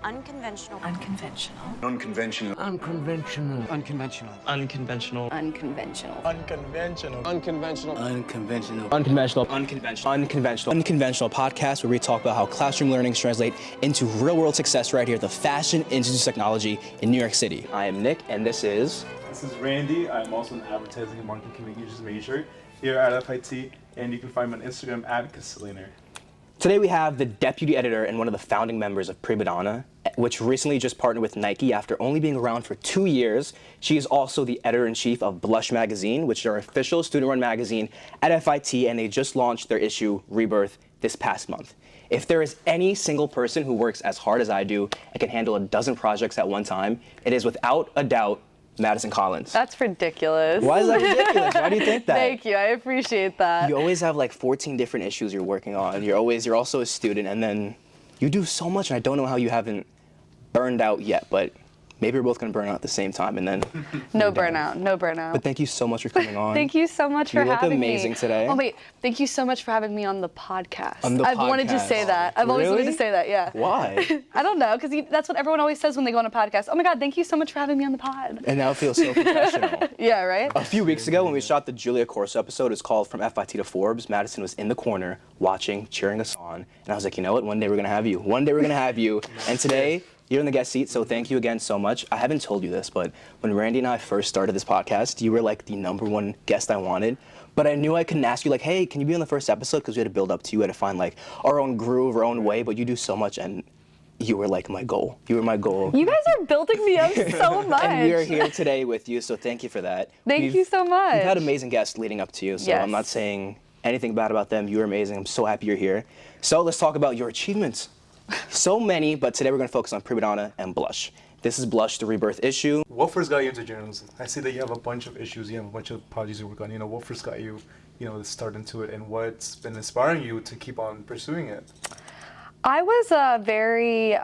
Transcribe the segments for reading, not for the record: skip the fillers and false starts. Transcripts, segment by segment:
Unconventional. Unconventional. Unconventional. Unconventional. Unconventional. Unconventional. Unconventional. Unconventional. Unconventional. Unconventional. Unconventional. Unconventional. Unconventional. Unconventional podcast where we talk about how classroom learnings translate into real-world success right here at the Fashion Institute of Technology in New York City. I am Nick, and this is Randy. I'm also an advertising and marketing communications major here at FIT, and you can find me on Instagram at Castelliner. Today we have the deputy editor and one of the founding members of Primadonna, which recently just partnered with Nike after only being around for 2 years. She is also the editor-in-chief of Blush magazine, which is our official student-run magazine at FIT, and they just launched their issue, Rebirth, this past month. If there is any single person who works as hard as I do and can handle a dozen projects at one time, it is without a doubt Madison Collins. That's ridiculous. Why is that ridiculous? Why do you think that? Thank you. I appreciate that. You always have like 14 different issues you're working on. You're also a student, and then you do so much, and I don't know how you haven't burned out yet, but maybe we're both going to burn out at the same time, and then No burnout. But thank you so much for coming on. Thank you so much for having me. You look amazing today. Oh wait, thank you so much for having me on the podcast. I've wanted to say that. I've always wanted to say that, yeah. Why? I don't know, because that's what everyone always says when they go on a podcast. Oh my God, thank you so much for having me on the pod. And now it feels so professional. Yeah, right? A few weeks ago when we shot the Julia Corso episode, it's called From FIT to Forbes, Madison was in the corner watching, cheering us on, and I was like, you know what, one day we're going to have you. One day we're going to have you. And today, you're in the guest seat, so thank you again so much. I haven't told you this, but when Randy and I first started this podcast, you were like the #1 guest I wanted. But I knew I couldn't ask you like, hey, can you be on the first episode? Because we had to build up to you, we had to find like our own groove, our own way, but you do so much, and you were like my goal. You were my goal. You guys are building me up so much. And we are here today with you, so thank you for that. Thank you so much. We've had amazing guests leading up to you, so Yes. I'm not saying anything bad about them. You are amazing. I'm so happy you're here. So let's talk about your achievements. So many, but today we're going to focus on Primadonna and Blush. This is Blush, the Rebirth issue. What first got you into journalism? I see that you have a bunch of issues, you have a bunch of projects you work on. What first got you, to start into it, and what's been inspiring you to keep on pursuing it? I was a very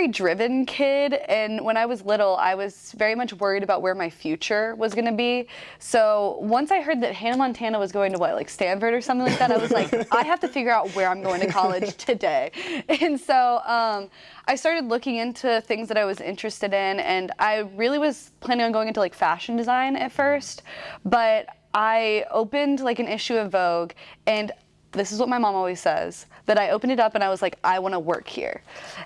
driven kid, and when I was little, I was very much worried about where my future was going to be. So once I heard that Hannah Montana was going to Stanford or something like that, I was like, I have to figure out where I'm going to college today. And so I started looking into things that I was interested in, and I really was planning on going into fashion design at first, but I opened an issue of Vogue, and this is what my mom always says, that I opened it up and I was like, I want to work here.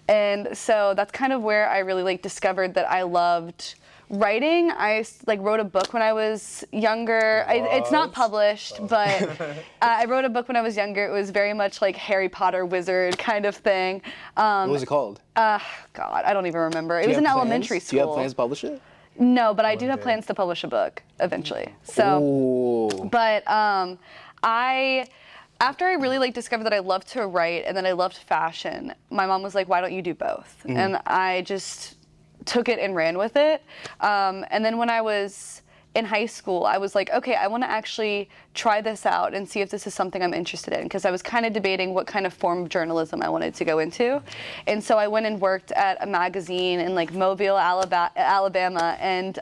And so that's kind of where I really discovered that I loved writing. I wrote a book when I was younger. It's not published, but I wrote a book when I was younger. It was very much like Harry Potter wizard kind of thing. What was it called? God, I don't even remember. It was in elementary school. Do you have plans to publish it? No, but I do have plans to publish a book eventually. So, Ooh. But after I really discovered that I loved to write and that I loved fashion, my mom was like, why don't you do both? Mm-hmm. And I just took it and ran with it. And then when I was in high school, I was like, okay, I want to actually try this out and see if this is something I'm interested in, because I was kind of debating what kind of form of journalism I wanted to go into. And so I went and worked at a magazine in Mobile, Alabama, and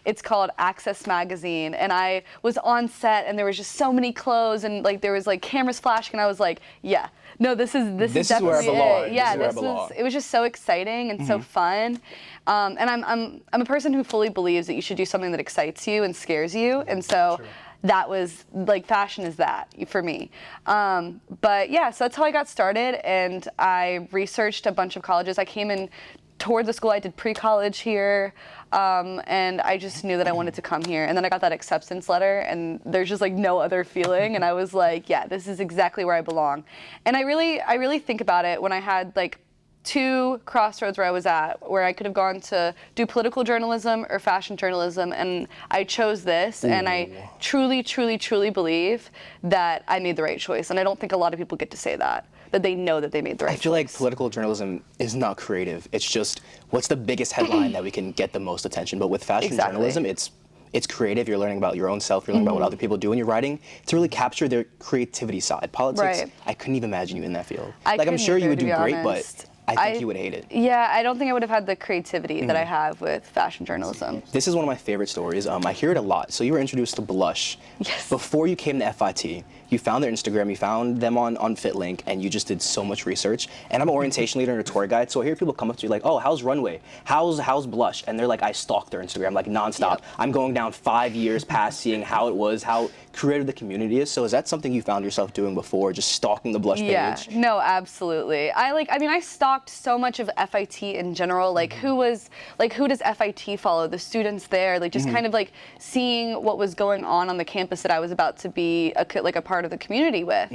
it's called Access Magazine. And I was on set, and there was just so many clothes, and there was cameras flashing, and I was like, yeah. No, this is definitely where I belong. it. Yeah, it was just so exciting and so fun. And I'm a person who fully believes that you should do something that excites you and scares you. And so that was fashion is that for me. But yeah, so that's how I got started, and I researched a bunch of colleges. I came and toured the school. I did pre-college here, and I just knew that I wanted to come here. And then I got that acceptance letter, and there's just no other feeling. And I was like, yeah, this is exactly where I belong. And I really think about it when I had two crossroads where I was at, where I could have gone to do political journalism or fashion journalism, and I chose this. Ooh. And I truly, truly, truly believe that I made the right choice. And I don't think a lot of people get to say that they know that they made the right choice. I feel like political journalism is not creative. It's just, what's the biggest headline that we can get the most attention? But with fashion journalism, it's creative. You're learning about your own self. You're learning about what other people do, and you're writing to really capture their creativity side. Politics, right. I couldn't even imagine you in that field. I'm sure you would do great, but I think you would hate it. Yeah, I don't think I would have had the creativity that I have with fashion journalism. This is one of my favorite stories. I hear it a lot. So you were introduced to Blush. Yes. Before you came to FIT. you found their Instagram, you found them on FitLink, and you just did so much research. And I'm an orientation leader and a tour guide, so I hear people come up to you like, oh, how's Runway? How's Blush? And they're like, I stalked their Instagram like nonstop. Yep. I'm going down 5 years past seeing how it was, how creative the community is. So is that something you found yourself doing before, just stalking the Blush page? Yeah, no, absolutely. I stalked so much of FIT in general. Like, who does FIT follow? The students there, like, just kind of like seeing what was going on the campus that I was about to be a part of the community with.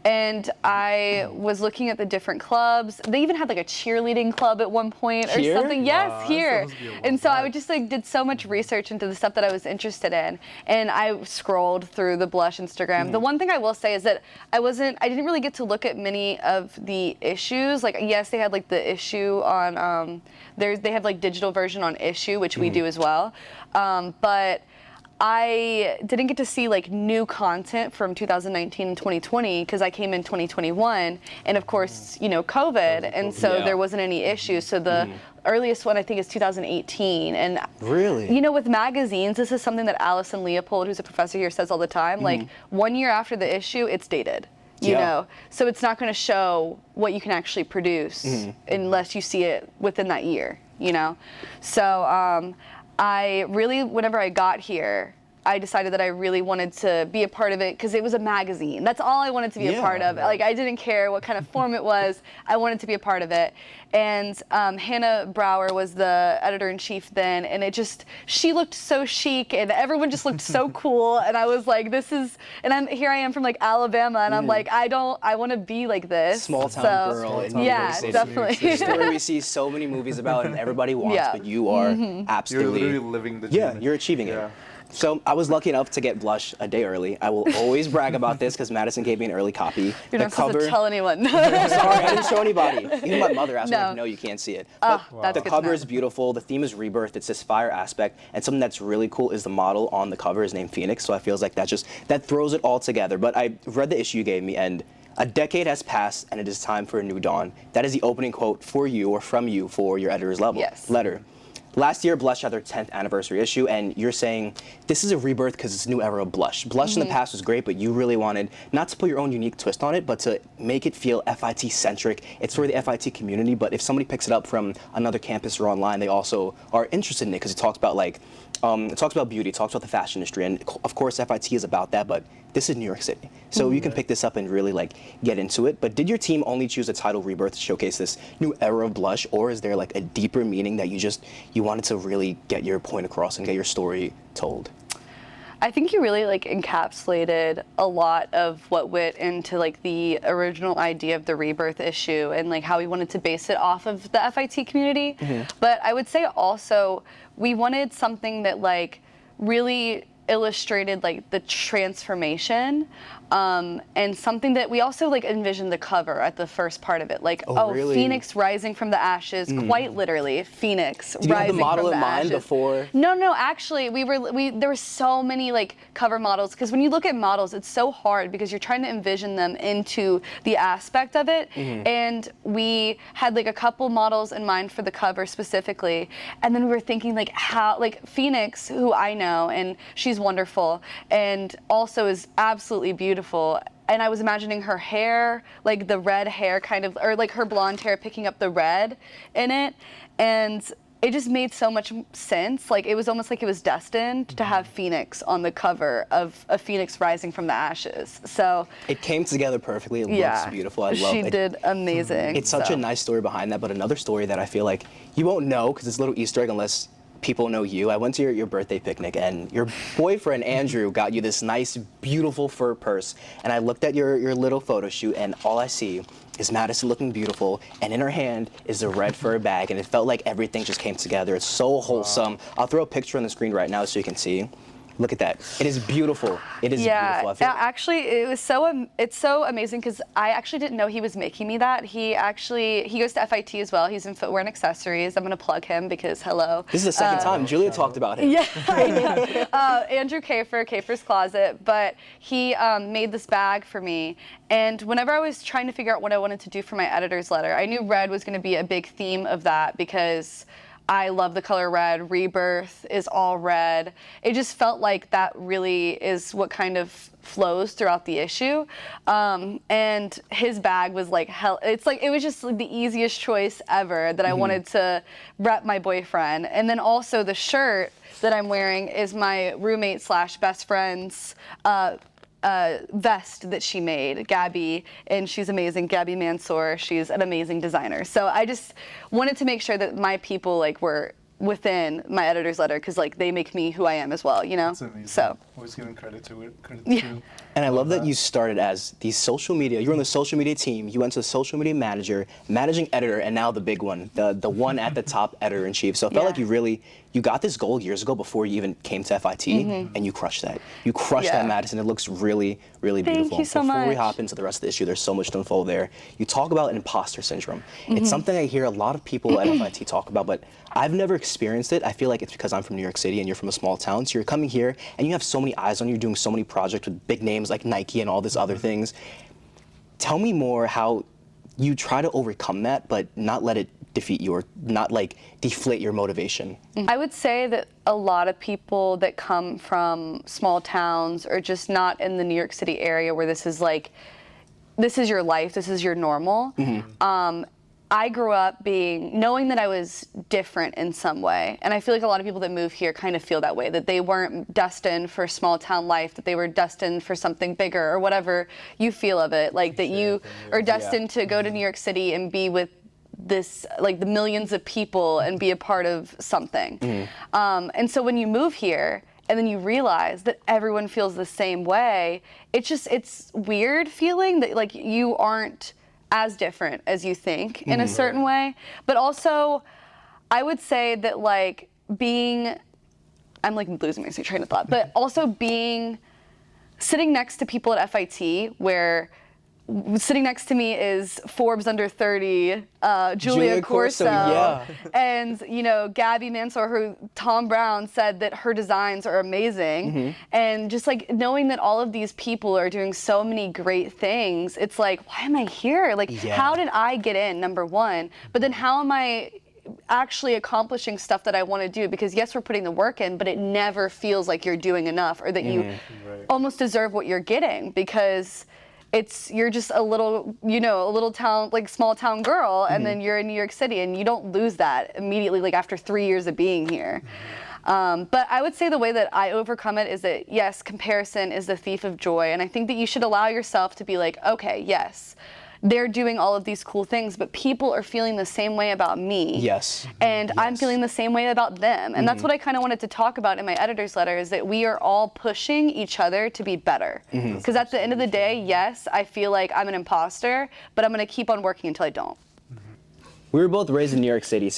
And I was looking at the different clubs. They even had like a cheerleading club at one point or Here? something. Yes, Wow, that here. sounds good. And so I would just like did so much research into the stuff that I was interested in, and I scrolled through the Blush Instagram. The one thing I will say is that I didn't really get to look at many of the issues. Like, yes, they had like the issue on they have like digital version on Issue, which we do as well. But I didn't get to see like new content from 2019 and 2020 because I came in 2021, and of course, COVID, and so Yeah. there wasn't any issues. So the earliest one I think is 2018, and Really? with magazines, this is something that Allison Leopold, who's a professor here, says all the time. Like, 1 year after the issue, it's dated. You Yeah. know, so it's not going to show what you can actually produce unless you see it within that year. So I really, whenever I got here, I decided that I really wanted to be a part of it because it was a magazine. That's all I wanted to be a part of. Like, I didn't care what kind of form it was. I wanted to be a part of it. And Hannah Brower was the editor-in-chief then, and she looked so chic, and everyone just looked so cool. And I was like, here I am from like Alabama, and I'm like, I want to be like this. Small town girl in New York Yeah, City. definitely. The story we see so many movies about and everybody wants, Yeah. but you are You're absolutely literally living the Yeah, dream. you're achieving Yeah. it. So I was lucky enough to get Blush a day early. I will always brag about this because Madison gave me an early copy. You're not supposed to tell anyone. Sorry, I didn't show anybody. Even my mother asked me, No. like, no, you can't see it. But That's the good to cover know. is beautiful. The theme is rebirth. It's this fire aspect. And something that's really cool is the model on the cover is named Phoenix. So I feels like that throws it all together. But I read the issue you gave me, and a decade has passed, and it is time for a new dawn. That is the opening quote for you or from you for your editor's letter. Last year, Blush had their 10th anniversary issue, and you're saying this is a rebirth because it's a new era of Blush. Blush in the past was great, but you really wanted not to put your own unique twist on it, but to make it feel FIT-centric. It's for the FIT community, but if somebody picks it up from another campus or online, they also are interested in it because it talks about beauty, it talks about the fashion industry, and of course FIT is about that, but this is New York City. So you can pick this up and really get into it. But did your team only choose the title Rebirth to showcase this new era of Blush, or is there like a deeper meaning that you wanted to really get your point across and get your story told? I think you really encapsulated a lot of what went into the original idea of the Rebirth issue and how we wanted to base it off of the FIT community. But I would say also we wanted something that really illustrated the transformation, and something that we also envisioned the cover at the first part of it, really? Phoenix rising from the ashes, quite literally, Phoenix Did you have the rising model from in the mind ashes. before? No, actually, there were so many cover models, because when you look at models, it's so hard because you're trying to envision them into the aspect of it, and we had a couple models in mind for the cover specifically, and then we were thinking how Phoenix, who I know, and she's wonderful, and also is absolutely beautiful. And I was imagining her hair, the red hair kind of, or her blonde hair picking up the red in it. And it just made so much sense. It was almost like it was destined to have Phoenix on the cover of a Phoenix rising from the ashes. So It came together perfectly. It yeah, looks beautiful. I love she it. did amazing. It's such a nice story behind that, but another story that I feel like you won't know because it's a little Easter egg unless people know you. I went to your birthday picnic, and your boyfriend Andrew got you this nice, beautiful fur purse. And I looked at your little photo shoot, and all I see is Madison looking beautiful, and in her hand is a red fur bag, and it felt like everything just came together. It's so wholesome. Wow. I'll throw a picture on the screen right now so you can see. Look at that. It is beautiful. It is beautiful. I feel actually, it's so amazing because I actually didn't know he was making me that. He goes to FIT as well. He's in footwear and accessories. I'm going to plug him because hello. This is the second time. Julia talked about him. Yeah, I know. Andrew Kafer's Closet, but he made this bag for me. And whenever I was trying to figure out what I wanted to do for my editor's letter, I knew red was going to be a big theme of that because I love the color red. Rebirth is all red. It just felt like that really is what kind of flows throughout the issue. And his bag was like hell. It's like it was just like the easiest choice ever that I wanted to rep my boyfriend. And then also the shirt that I'm wearing is my roommate / best friend's vest that she made, Gabby, and she's amazing. Gabby Mansour, she's an amazing designer. So I just wanted to make sure that my people like were within my editor's letter because like they make me who I am as well, you know. That's amazing. So Always giving credit to it. And I love that you started as the social media. You were on the social media team. You went to the social media manager, managing editor, and now the big one, the one at the top editor in chief. So it felt like you got this goal years ago before you even came to FIT, and you crushed that. You crushed that, Madison. It looks really, really beautiful. Thank you so Before we much. hop into the rest of the issue, there's so much to unfold there. You talk about imposter syndrome. It's something I hear a lot of people at FIT talk about, but I've never experienced it. I feel like it's because I'm from New York City and you're from a small town. So you're coming here and you have so many eyes on you, doing so many projects with big names like Nike and all this other things. Tell me more how you try to overcome that, but not let it defeat you or not like deflate your motivation. I would say that a lot of people that come from small towns or just not in the New York City area where this is your life, this is your normal. I grew up knowing that I was different in some way. And I feel like a lot of people that move here kind of feel that way, that they weren't destined for small town life, that they were destined for something bigger or whatever you feel of it. Like that you are destined to go to New York City and be with this, like the millions of people and be a part of something. And so when you move here, and then you realize that everyone feels the same way, it's weird feeling that like you aren't as different as you think in a certain way. But also, I would say that like I'm like losing my train of thought, but also sitting next to people at FIT where sitting next to me is Forbes under 30, Julia Corso, and you know Gabby Mansour, who Tom Brown said that her designs are amazing, and just like knowing that all of these people are doing so many great things, it's like, why am I here? Like, how did I get in? Number one, but then how am I actually accomplishing stuff that I want to do? Because yes, we're putting the work in, but it never feels like you're doing enough or that you almost deserve what you're getting because you're just a little town, like small town girl, and then you're in New York City and you don't lose that immediately, like after 3 years of being here. But I would say the way that I overcome it is that yes, comparison is the thief of joy. And I think that you should allow yourself to be like, okay, yes, they're doing all of these cool things, but people are feeling the same way about me. Yes. And I'm feeling the same way about them. And that's what I kind of wanted to talk about in my editor's letter, is that we are all pushing each other to be better. Because at the end of the day, yes, I feel like I'm an imposter, but I'm going to keep on working until I don't. We were both raised in New York City,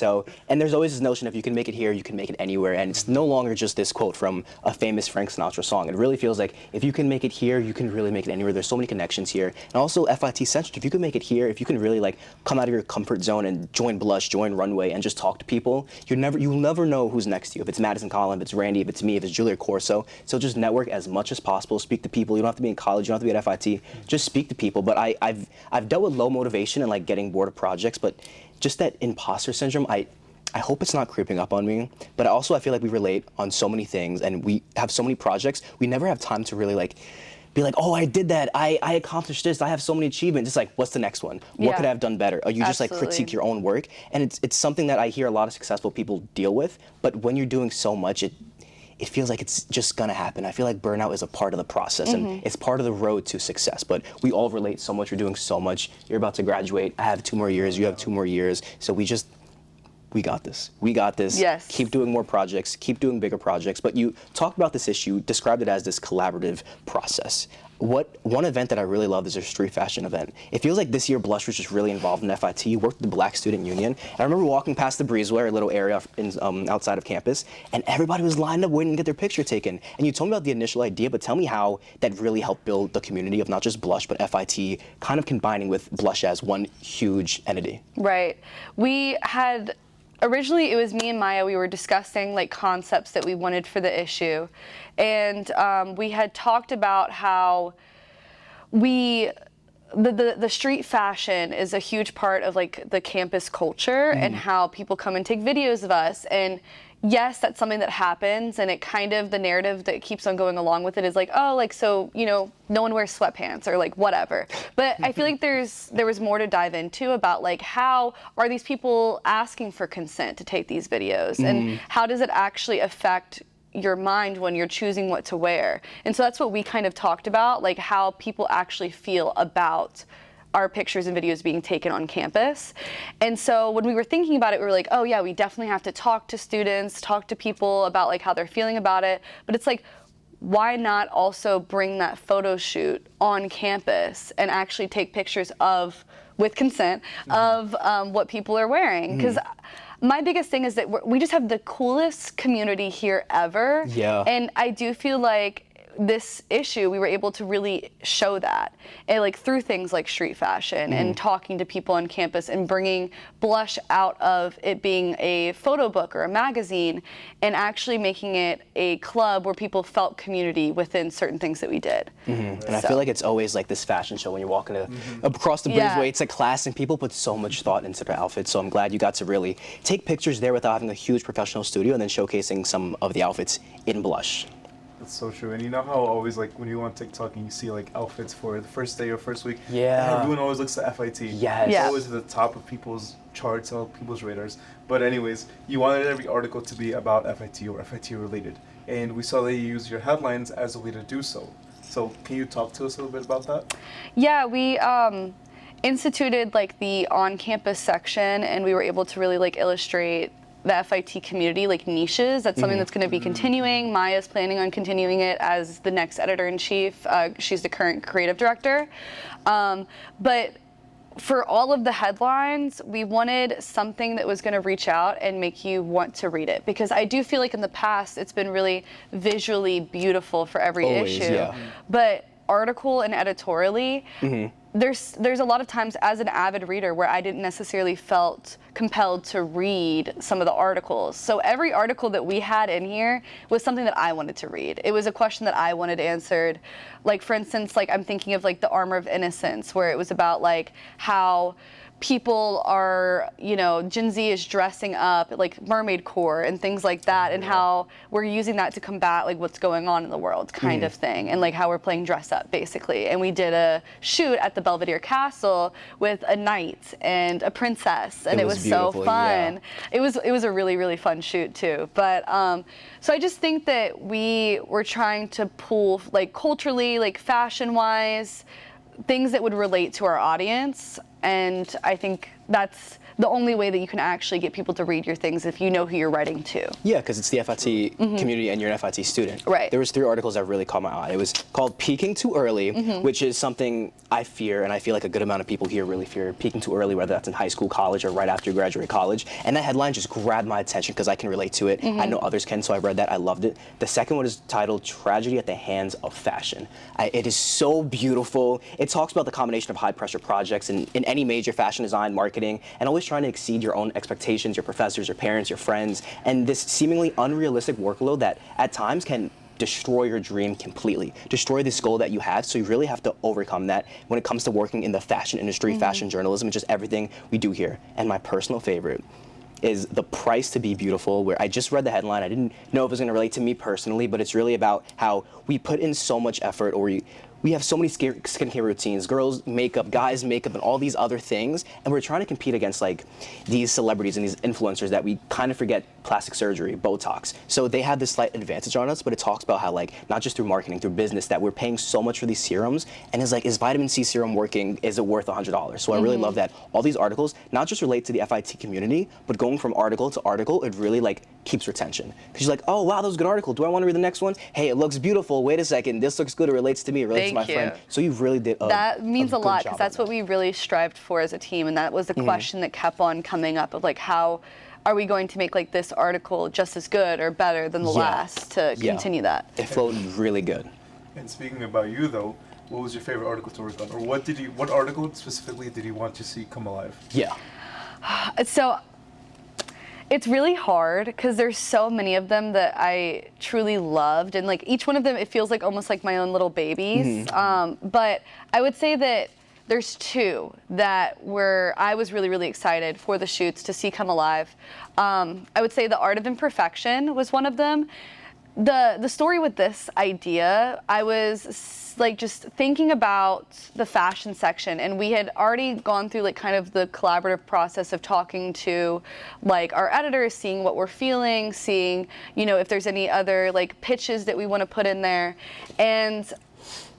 and there's always this notion if you can make it here, you can make it anywhere, and it's no longer just this quote from a famous Frank Sinatra song. It really feels like if you can make it here, you can really make it anywhere. There's so many connections here. And also FIT Central, if you can make it here, if you can really like come out of your comfort zone and join Blush, join Runway, and just talk to people, you'll never know who's next to you. If it's Madison Collin, if it's Randy, if it's me, if it's Julia Corso. So just network as much as possible, speak to people. You don't have to be in college, you don't have to be at FIT, just speak to people. But I've dealt with low motivation and like getting bored of projects, but just that imposter syndrome, I hope it's not creeping up on me, but also I feel like we relate on so many things and we have so many projects, we never have time to really like be like, oh, I did that, I accomplished this, I have so many achievements. It's like, what's the next one? What could I have done better? Or you just like critique your own work, and it's something that I hear a lot of successful people deal with, but when you're doing so much, it feels like it's just gonna happen. I feel like burnout is a part of the process and it's part of the road to success, but we all relate so much, we're doing so much. You're about to graduate, I have 2 more years, you have 2 more years, so we got this. We got this. Yes. Keep doing more projects, keep doing bigger projects, but you talked about this issue, described it as this collaborative process. One event that I really love is your street fashion event. It feels like this year Blush was just really involved in FIT. You worked with the Black Student Union. And I remember walking past the Breezeway, a little area outside of campus, and everybody was lined up waiting to get their picture taken. And you told me about the initial idea, but tell me how that really helped build the community of not just Blush, but FIT, kind of combining with Blush as one huge entity. Right. Originally, it was me and Maya. We were discussing like concepts that we wanted for the issue, and we had talked about how we the street fashion is a huge part of like the campus culture and how people come and take videos of us. And yes, that's something that happens, and it kind of, the narrative that keeps on going along with it is like, oh, like, so, you know, no one wears sweatpants or like whatever. But I feel like there was more to dive into about like, how are these people asking for consent to take these videos, and how does it actually affect your mind when you're choosing what to wear? And so that's what we kind of talked about, like how people actually feel about our pictures and videos being taken on campus. And so when we were thinking about it, we were like, oh yeah, we definitely have to talk to students, talk to people about like how they're feeling about it. But it's like, why not also bring that photo shoot on campus and actually take pictures of, with consent, of what people are wearing? Because my biggest thing is that we just have the coolest community here ever. Yeah. And I do feel like this issue, we were able to really show that, and like through things like street fashion and talking to people on campus and bringing blush out of it being a photo book or a magazine, and actually making it a club where people felt community within certain things that we did. And I feel like it's always like this fashion show when you're walking across the breezeway. It's a class, and people put so much thought into their outfits. So I'm glad you got to really take pictures there without having a huge professional studio, and then showcasing some of the outfits in blush. That's so true. And you know how always, like, when you on TikTok and you see like outfits for the first day or first week, Yeah. everyone always looks at FIT. Yes. It's Yeah. always at the top of people's charts, of people's radars. But anyways, you wanted every article to be about FIT or FIT related, and we saw that you use your headlines as a way to do so. So can you talk to us a little bit about that? Yeah, we instituted like the on-campus section, and we were able to really like illustrate the FIT community, like niches. That's something that's going to be continuing. Maya's planning on continuing it as the next editor-in-chief. She's the current creative director. But for all of the headlines, we wanted something that was going to reach out and make you want to read it, because I do feel like in the past it's been really visually beautiful for every Always, issue. yeah. But article and editorially, there's a lot of times as an avid reader where I didn't necessarily felt compelled to read some of the articles. So every article that we had in here was something that I wanted to read. It was a question that I wanted answered. Like, for instance, like I'm thinking of like the Armor of Innocence, where it was about like how people are, you know, Gen Z is dressing up like mermaid core and things like that, and how we're using that to combat like what's going on in the world kind of thing, and like how we're playing dress up basically. And we did a shoot at the Belvedere Castle with a knight and a princess, and it was so beautiful, fun. It was a really, really fun shoot too. But so I just think that we were trying to pull like culturally, like fashion wise, things that would relate to our audience. And I think that's the only way that you can actually get people to read your things, if you know who you're writing to. Yeah, because it's the FIT community and you're an FIT student. Right. There was 3 articles that really caught my eye. It was called Peaking Too Early, which is something I fear, and I feel like a good amount of people here really fear peaking too early, whether that's in high school, college, or right after you graduate college. And that headline just grabbed my attention because I can relate to it. I know others can, so I read that. I loved it. The second one is titled Tragedy at the Hands of Fashion. It is so beautiful. It talks about the combination of high-pressure projects in any major fashion design, marketing, and always trying to exceed your own expectations, your professors, your parents, your friends, and this seemingly unrealistic workload that at times can destroy your dream completely, destroy this goal that you have. So you really have to overcome that when it comes to working in the fashion industry, fashion journalism, and just everything we do here. And my personal favorite is The Price to Be Beautiful, where I just read the headline. I didn't know if it was going to relate to me personally, but it's really about how we put in so much effort, or we have so many skincare routines, girls makeup, guys makeup, and all these other things, and we're trying to compete against like these celebrities and these influencers that we kind of forget plastic surgery, Botox. So they have this slight advantage on us, but it talks about how like, not just through marketing, through business, that we're paying so much for these serums, and it's like, is vitamin C serum working? Is it worth $100? So I really love that all these articles not just relate to the FIT community, but going from article to article, it really like keeps retention. Because you're like, oh wow, that was a good article. Do I want to read the next one? Hey, it looks beautiful. Wait a second, this looks good. It relates to me. It relates to my friend. So you really did. That means a good lot, job because that's on what we really strived for as a team, and that was the question that kept on coming up of like, how are we going to make like this article just as good or better than the last to continue that? It flowed really good. And speaking about you though, what was your favorite article to work on, or what article specifically did you want to see come alive? Yeah. So it's really hard because there's so many of them that I truly loved, and like each one of them, it feels like almost like my own little babies. But I would say that there's two that I was really, really excited for the shoots to see come alive. I would say The Art of Imperfection was one of them. The story with this idea, I was like just thinking about the fashion section, and we had already gone through like kind of the collaborative process of talking to like our editors, seeing what we're feeling, seeing, you know, if there's any other like pitches that we want to put in there. And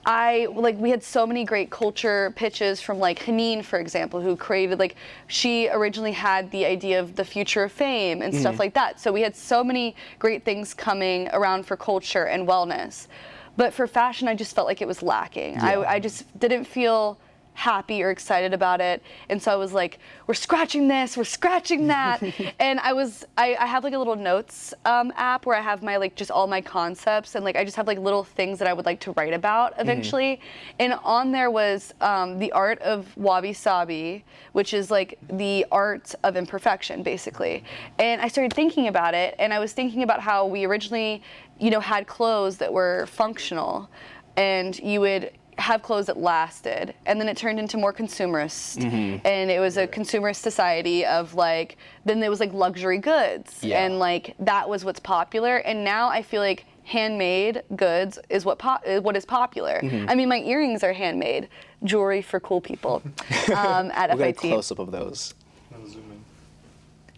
we had so many great culture pitches from like Haneen, for example, who created, like, she originally had the idea of the future of fame and stuff like that. So we had so many great things coming around for culture and wellness. But for fashion, I just felt like it was lacking. Yeah. I just didn't feel happy or excited about it, and so I was like, we're scratching this, we're scratching that. And I have like a little notes app where I have my like just all my concepts, and like I just have like little things that I would like to write about eventually. And on there was the art of wabi sabi, which is like the art of imperfection basically. And I started thinking about it, and I was thinking about how we originally, you know, had clothes that were functional, and you would have clothes that lasted, and then it turned into more consumerist, and it was a consumerist society of like, then there was like luxury goods, and like that was what's popular. And now I feel like handmade goods is what is popular. I mean, my earrings are handmade, jewelry for cool people at We'll get a FIT. close-up of those.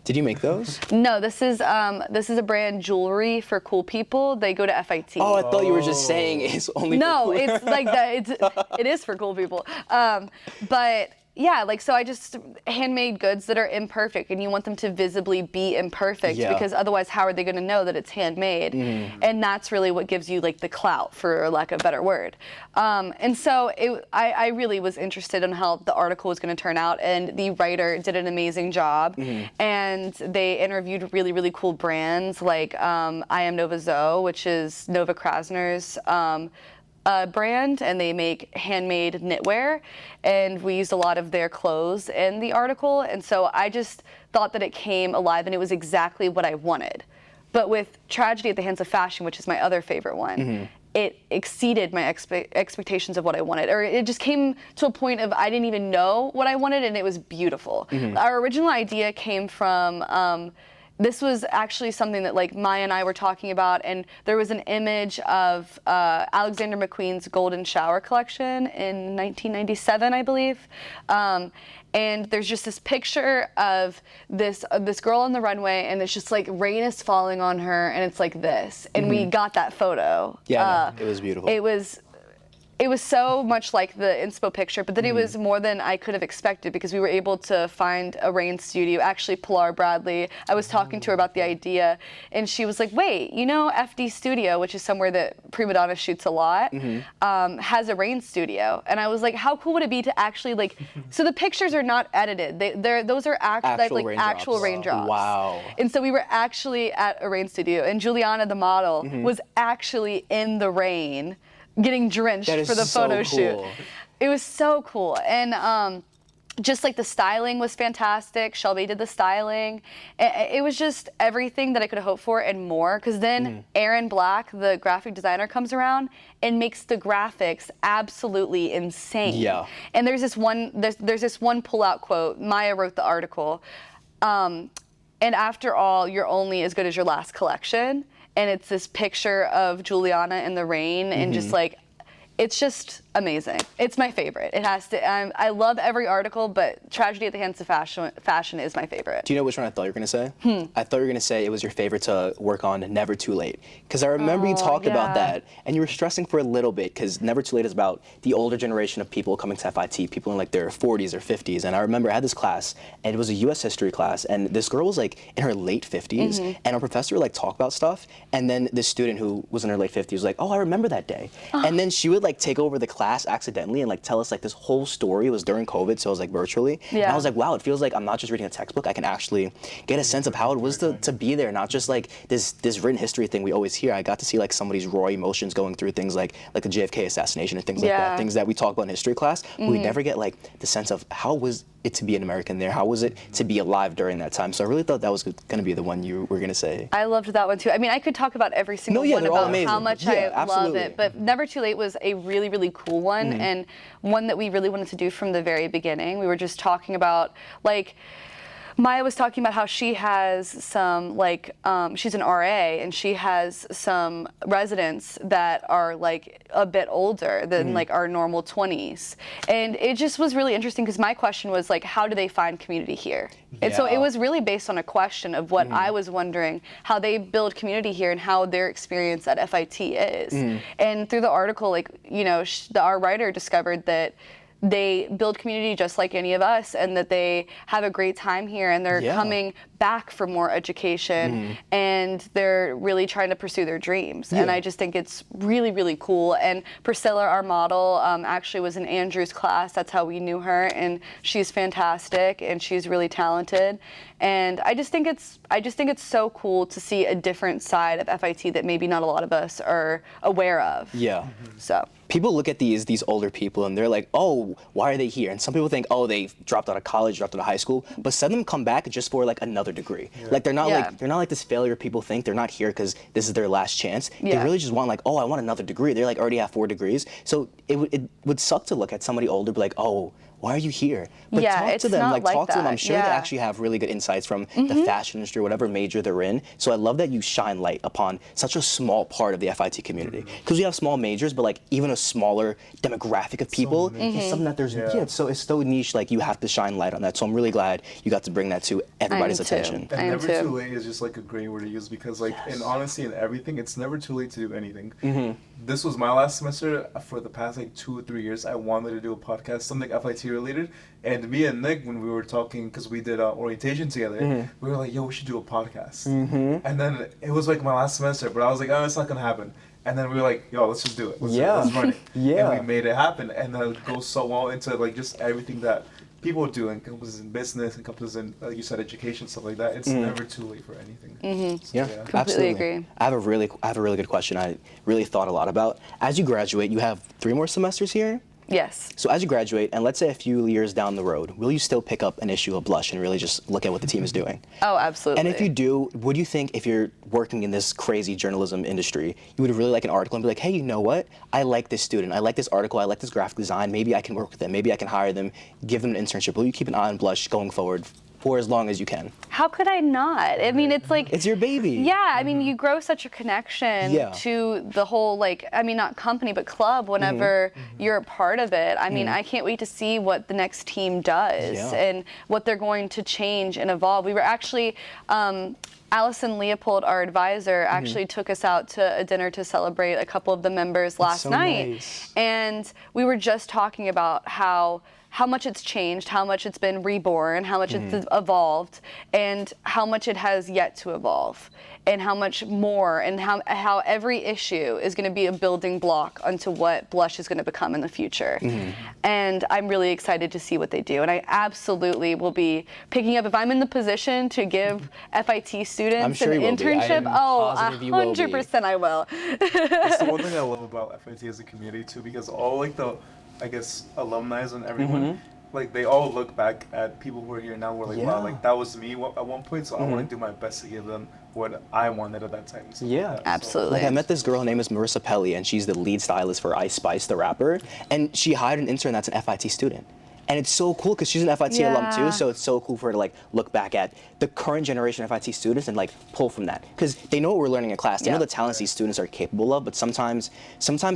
Did you make those? No, this is a brand, jewelry for cool people. They go to FIT. Oh, I thought you were just saying it's only for No, cool. it's like that. It is for cool people. But yeah, like, so I just handmade goods that are imperfect, and you want them to visibly be imperfect, because otherwise how are they going to know that it's handmade? And that's really what gives you like the clout, for lack of a better word. And so I really was interested in how the article was going to turn out, and the writer did an amazing job. And they interviewed really, really cool brands like I Am Nova Zoe, which is Nova Krasner's brand, and they make handmade knitwear, and we used a lot of their clothes in the article. And so I just thought that it came alive, and it was exactly what I wanted. But with Tragedy at the Hands of Fashion, which is my other favorite one, it exceeded my expectations of what I wanted, or it just came to a point of I didn't even know what I wanted, and it was beautiful. Our original idea came from this was actually something that like Maya and I were talking about, and there was an image of Alexander McQueen's Golden Shower collection in 1997, I believe. And there's just this picture of this girl on the runway, and it's just like rain is falling on her, and it's like this. And we got that photo. Yeah, no, it was beautiful. It was so much like the inspo picture, but then it was more than I could have expected, because we were able to find a rain studio, actually Pilar Bradley. I was talking to her about the idea, and she was like, wait, you know, FD Studio, which is somewhere that Primadonna shoots a lot, has a rain studio. And I was like, how cool would it be to actually like, so the pictures are not edited. Those are actual raindrops. Wow. And so we were actually at a rain studio, and Juliana, the model, was actually in the rain, getting drenched for the photo shoot. It was so cool. And just like the styling was fantastic. Shelby did the styling. It was just everything that I could hope for and more, because then Aaron Black, the graphic designer, comes around and makes the graphics absolutely insane. Yeah. And there's this one pull-out quote. Maya wrote the article. And after all, you're only as good as your last collection. And it's this picture of Juliana in the rain, and just like, it's just amazing. It's my favorite. It has to. I love every article, but Tragedy at the Hands of Fashion is my favorite. Do you know which one I thought you were going to say? I thought you were going to say it was your favorite to work on Never Too Late. Because I remember you talked about that, and you were stressing for a little bit, because Never Too Late is about the older generation of people coming to FIT, people in like their 40s or 50s. And I remember I had this class, and it was a US history class, and this girl was like in her late 50s, and our professor would like talk about stuff, and then this student who was in her late 50s was like, oh, I remember that day. And then she would like take over the class accidentally and like tell us like this whole story. It was during COVID, so it was like virtually. And I was like, wow, it feels like I'm not just reading a textbook. I can actually get a sense of how it was to be there, not just like this written history thing we always hear. I got to see like somebody's raw emotions going through things like the JFK assassination and things like that, things that we talk about in history class, but we never get like the sense of how was it to be an American there? How was it to be alive during that time? So I really thought that was going to be the one you were going to say. I loved that one too. I mean, I could talk about every single No, yeah, one they're all about amazing. how much Yeah, I love absolutely. it, but Never Too Late was a really, really cool one, and one that we really wanted to do from the very beginning. We were just talking about, like, Maya was talking about how she has some, like, she's an RA, and she has some residents that are, like, a bit older than, like, our normal 20s. And it just was really interesting because my question was, like, how do they find community here? And so it was really based on a question of what I was wondering, how they build community here and how their experience at FIT is. And through the article, like, you know, our writer discovered that they build community just like any of us, and that they have a great time here, and they're coming back for more education, and they're really trying to pursue their dreams. And I just think it's really, really cool. And Priscilla, our model, actually was in Andrew's class. That's how we knew her, and she's fantastic, and she's really talented. And I just think it's so cool to see a different side of FIT that maybe not a lot of us are aware of. Yeah. So. People look at these older people and they're like, oh, why are they here? And some people think, oh, they dropped out of college, dropped out of high school, but some of them come back just for like another degree. Like they're not like this failure people think. They're not here because this is their last chance. They really just want, like, oh, I want another degree. They're like already have 4 degrees. So it would suck to look at somebody older, be like, oh, why are you here? But talk to them, talk to them. I'm sure they actually have really good insights from the fashion industry, whatever major they're in. So I love that you shine light upon such a small part of the FIT community. Because we have small majors, but like even a smaller demographic of people is something that there's, so it's so niche, like you have to shine light on that. So I'm really glad you got to bring that to everybody's attention. And never too late is just like a great word to use because like in honesty and everything, it's never too late to do anything. This was my last semester. For the past like 2 or 3 years, I wanted to do a podcast, something FIT related. And me and Nick, when we were talking, because we did orientation together, we were like, yo, we should do a podcast. And then it was like my last semester, but I was like, oh, it's not going to happen. And then we were like, yo, let's just do it. Let's run it. And we made it happen. And then it goes so well into like just everything that people do, encompasses in business, encompasses in, like you said, education, stuff like that. It's never too late for anything. So, Completely absolutely. agree. I have a really good question. I really thought a lot about. As you graduate, you have 3 more semesters here. Yes. So as you graduate, and let's say a few years down the road, will you still pick up an issue of Blush and really just look at what the team is doing? Oh, absolutely. And if you do, would you think if you're working in this crazy journalism industry, you would really like an article and be like, hey, you know what? I like this student. I like this article. I like this graphic design. Maybe I can work with them. Maybe I can hire them, give them an internship. Will you keep an eye on Blush going forward for as long as you can? How could I not? I mean, it's like... It's your baby. Yeah, I mean, you grow such a connection to the whole, like, I mean, not company, but club whenever you're a part of it. I mean, I can't wait to see what the next team does and what they're going to change and evolve. We were actually... Allison Leopold, our advisor, actually took us out to a dinner to celebrate a couple of the members last night. Nice. And we were just talking about how much it's changed, how much it's been reborn, how much it's evolved, and how much it has yet to evolve, and how much more, and how every issue is going to be a building block onto what Blush is going to become in the future. And I'm really excited to see what they do. And I absolutely will be picking up, if I'm in the position to give FIT students an internship, 100% I will. That's the one thing I love about FIT as a community too, because all like the, I guess, alumni and everyone, like they all look back at people who are here now. We're like, wow, like that was me at one point. So I want to do my best to give them what I wanted at that time. So Absolutely. Like I met this girl, her name is Marissa Pelly, and she's the lead stylist for Ice Spice, the rapper. And she hired an intern that's an FIT student. And it's so cool because she's an FIT alum too, so it's so cool for her to like look back at the current generation of FIT students and like pull from that. Because they know what we're learning in class, they know the talents these students are capable of, but sometimes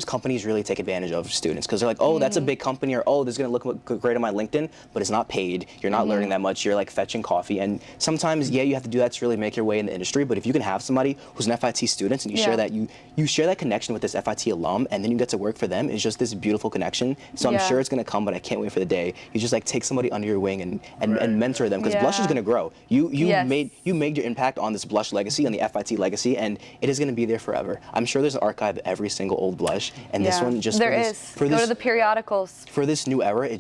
companies really take advantage of students because they're like, oh, that's a big company, or oh, this is gonna look great on my LinkedIn, but it's not paid, you're not learning that much, you're like fetching coffee. And sometimes, you have to do that to really make your way in the industry, but if you can have somebody who's an FIT student and you share that, you share that connection with this FIT alum, and then you get to work for them, it's just this beautiful connection. So I'm sure it's gonna come, but I can't wait for the day you just like take somebody under your wing and mentor them, because Blush is gonna grow. You made your impact on this Blush legacy, on the FIT legacy, and it is gonna be there forever. I'm sure there's an archive of every single old Blush, and this one just Go to the periodicals. For this new era,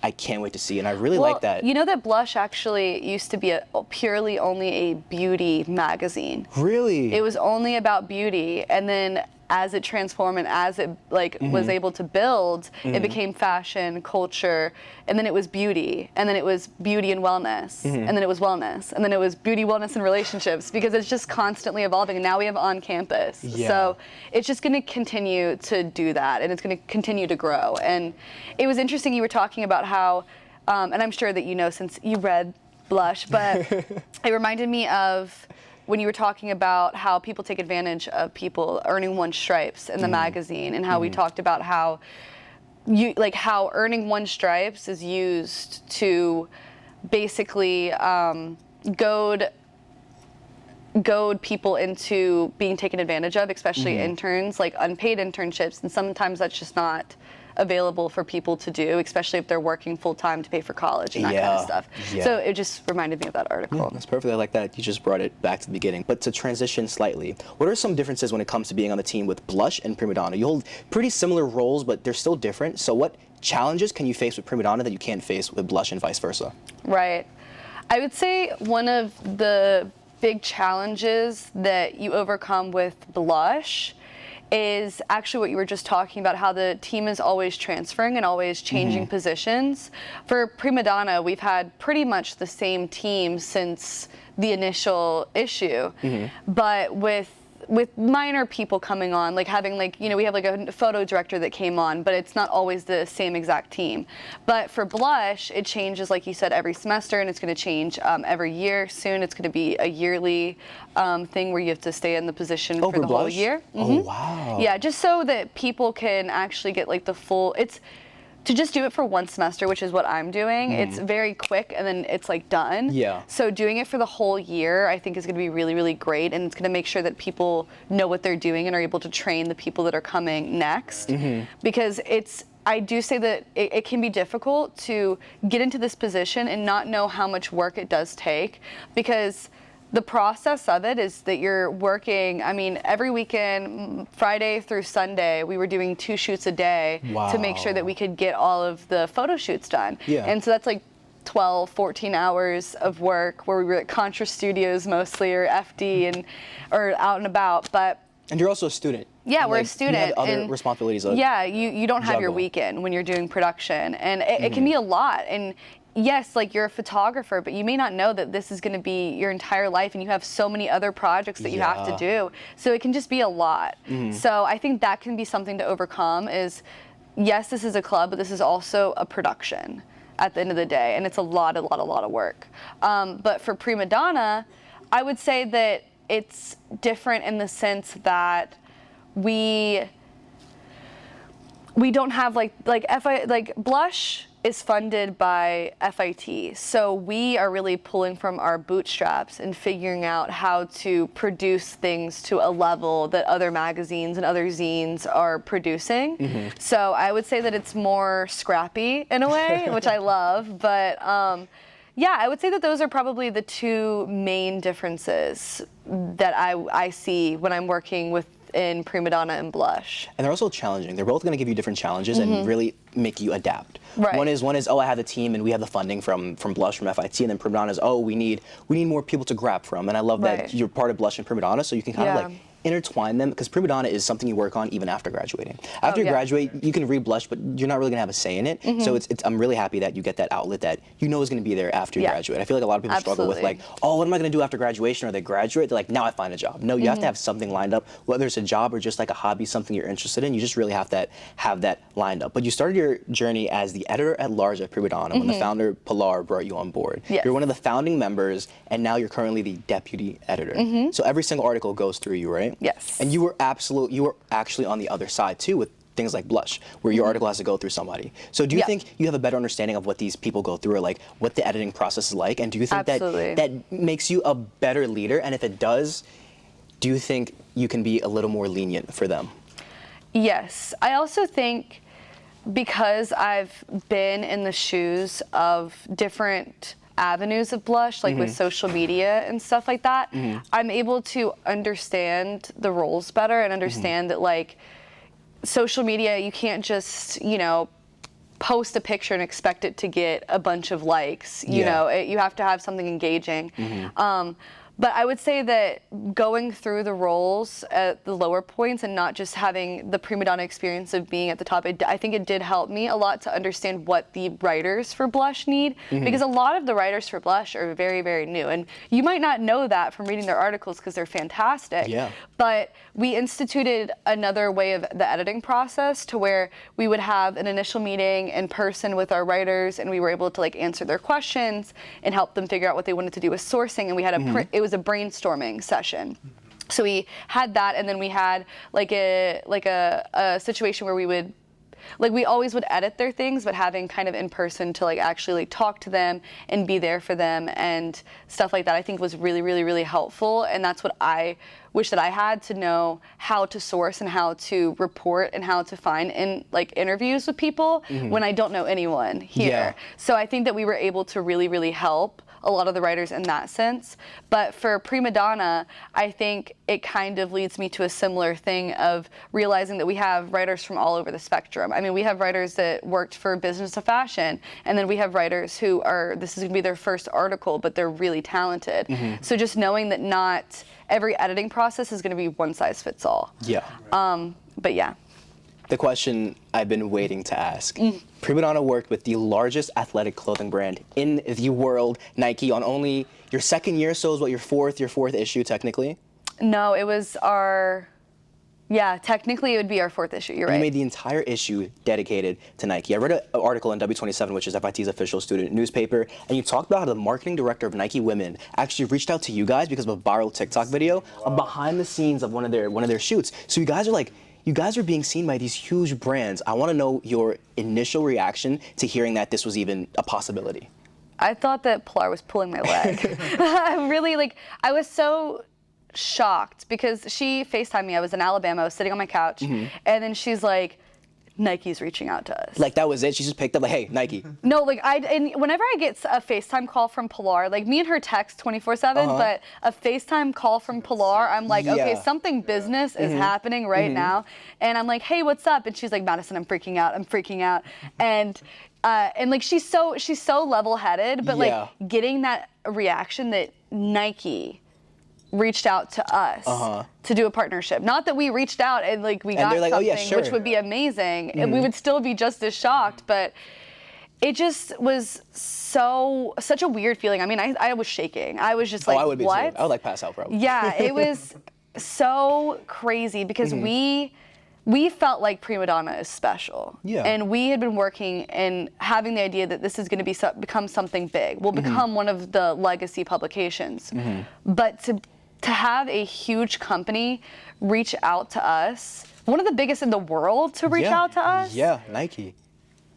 I can't wait to see, and I really like that. You know that Blush actually used to be purely only a beauty magazine. Really? It was only about beauty, and then as it transformed and as it was able to build, it became fashion, culture, and then it was beauty, and then it was beauty and wellness, and then it was wellness, and then it was beauty, wellness, and relationships, because it's just constantly evolving. And now we have on campus, so it's just going to continue to do that, and it's going to continue to grow. And it was interesting, you were talking about how, and I'm sure that you know since you read Blush, but it reminded me of when you were talking about how people take advantage of people earning 1 stripes in the magazine, and how we talked about how how earning 1 stripes is used to basically goad people into being taken advantage of, especially interns, like unpaid internships, and sometimes that's just not available for people to do, especially if they're working full-time to pay for college and that kind of stuff. So it just reminded me of that article. Yeah, that's perfect. I like that you just brought it back to the beginning. But to transition slightly, what are some differences when it comes to being on the team with Blush and Primadonna? You hold pretty similar roles, but they're still different. So what challenges can you face with Primadonna that you can't face with Blush and vice versa? Right. I would say one of the big challenges that you overcome with Blush is actually what you were just talking about, how the team is always transferring and always changing positions. For Primadonna, we've had pretty much the same team since the initial issue, but with minor people coming on, like having we have like a photo director that came on, but it's not always the same exact team. But for Blush, it changes, like you said, every semester, and it's going to change every year. Soon it's going to be a yearly thing where you have to stay in the position for the whole year. Oh, wow. Yeah, just so that people can actually get like the full, to just do it for 1 semester, which is what I'm doing, it's very quick and then it's like done. Yeah. So doing it for the whole year, I think is going to be really, really great, and it's going to make sure that people know what they're doing and are able to train the people that are coming next. Because I do say that it can be difficult to get into this position and not know how much work it does take, because the process of it is that you're working, every weekend, Friday through Sunday, we were doing 2 shoots a day to make sure that we could get all of the photo shoots done. Yeah. And so that's like 12, 14 hours of work where we were at Contra Studios mostly, or FD, or out and about. And you're also a student. Yeah, we're a student. You have other responsibilities. Yeah, you don't have your weekend when you're doing production, and it can be a lot. And yes, like you're a photographer, but you may not know that this is going to be your entire life, and you have so many other projects that you have to do. So it can just be a lot. So I think that can be something to overcome is, yes, this is a club, but this is also a production at the end of the day, and it's a lot of work. But for Primadonna, I would say that it's different in the sense that we don't have like Blush is funded by FIT, so we are really pulling from our bootstraps and figuring out how to produce things to a level that other magazines and other zines are producing. So I would say that it's more scrappy in a way, which I love, but yeah, I would say that those are probably the 2 main differences that I see when I'm working in Primadonna and Blush. And they're also challenging. They're both going to give you different challenges and really make you adapt. Right. One is, I have the team and we have the funding from Blush, from FIT, and then Primadonna is, we need more people to grab from. And I love that you're part of Blush and Primadonna, so you can kind of intertwine them, because Primadonna is something you work on even after graduating. After you graduate, you can read Blush, but you're not really gonna have a say in it. So I'm really happy that you get that outlet that you know is gonna be there after you graduate. I feel like a lot of people struggle with like, what am I gonna do after graduation? Or they graduate, they're like, now I find a job. No, you have to have something lined up, whether it's a job or just like a hobby, something you're interested in. You just really have to have that lined up. But you started your journey as the editor-at-large at Primadonna when the founder Pilar brought you on board. Yes. You're one of the founding members, and now you're currently the deputy editor. So every single article goes through you, right? Yes. And you were actually on the other side too with things like Blush, where your article has to go through somebody. So do you think you have a better understanding of what these people go through, or like what the editing process is like? And do you think that makes you a better leader? And if it does, do you think you can be a little more lenient for them? Yes. I also think because I've been in the shoes of different avenues of Blush, like with social media and stuff like that, I'm able to understand the roles better and understand that like social media, you can't just, post a picture and expect it to get a bunch of likes. You know, you have to have something engaging. But I would say that going through the roles at the lower points and not just having the Primadonna experience of being at the top, I think it did help me a lot to understand what the writers for Blush need, because a lot of the writers for Blush are very, very new. And you might not know that from reading their articles because they're fantastic. Yeah. But we instituted another way of the editing process to where we would have an initial meeting in person with our writers, and we were able to like answer their questions and help them figure out what they wanted to do with sourcing. And we had it was a brainstorming session. So we had that, and then we had like a situation where we always would edit their things, but having kind of in person to like actually like talk to them and be there for them and stuff like that, I think was really, really, really helpful. And that's what I wish that I had, to know how to source and how to report and how to find in like interviews with people when I don't know anyone here. Yeah. So I think that we were able to really, really help a lot of the writers in that sense. But for Primadonna, I think it kind of leads me to a similar thing of realizing that we have writers from all over the spectrum. I mean, we have writers that worked for Business of Fashion, and then we have writers who this is gonna be their first article, but they're really talented. So just knowing that not every editing process is gonna be one size fits all. Yeah. But yeah. The question I've been waiting to ask. Primadonna worked with the largest athletic clothing brand in the world, Nike, on only your second year, so is what, your fourth issue technically? No, it was technically it would be our fourth issue, you're right. You made the entire issue dedicated to Nike. I read an article in W27, which is FIT's official student newspaper, and you talked about how the marketing director of Nike Women actually reached out to you guys because of a viral TikTok video of behind the scenes of one of their shoots. So you guys are being seen by these huge brands. I want to know your initial reaction to hearing that this was even a possibility. I thought that Pilar was pulling my leg. I was so shocked because she FaceTimed me. I was in Alabama, I was sitting on my couch, and then she's like, Nike's reaching out to us. Like that was it? She just picked up like, hey, Nike. No, and whenever I get a FaceTime call from Pilar, like me and her text 24/7, but a FaceTime call from Pilar, I'm like, okay, something business is happening right now. And I'm like, hey, what's up? And she's like, Madison, I'm freaking out. And like she's so level-headed, but like getting that reaction that Nike reached out to us to do a partnership. Not that we reached out and like we got like, something, oh, yeah, sure, which would be amazing, and we would still be just as shocked, but it just was such a weird feeling. I mean, I was shaking. I was just like, I would be what? too. I would like pass out probably. Yeah, it was so crazy because we felt like Primadonna is special. Yeah. And we had been working and having the idea that this is going to become something big. We'll become one of the legacy publications. But to have a huge company reach out to us, one of the biggest in the world to reach out to us. Yeah, Nike.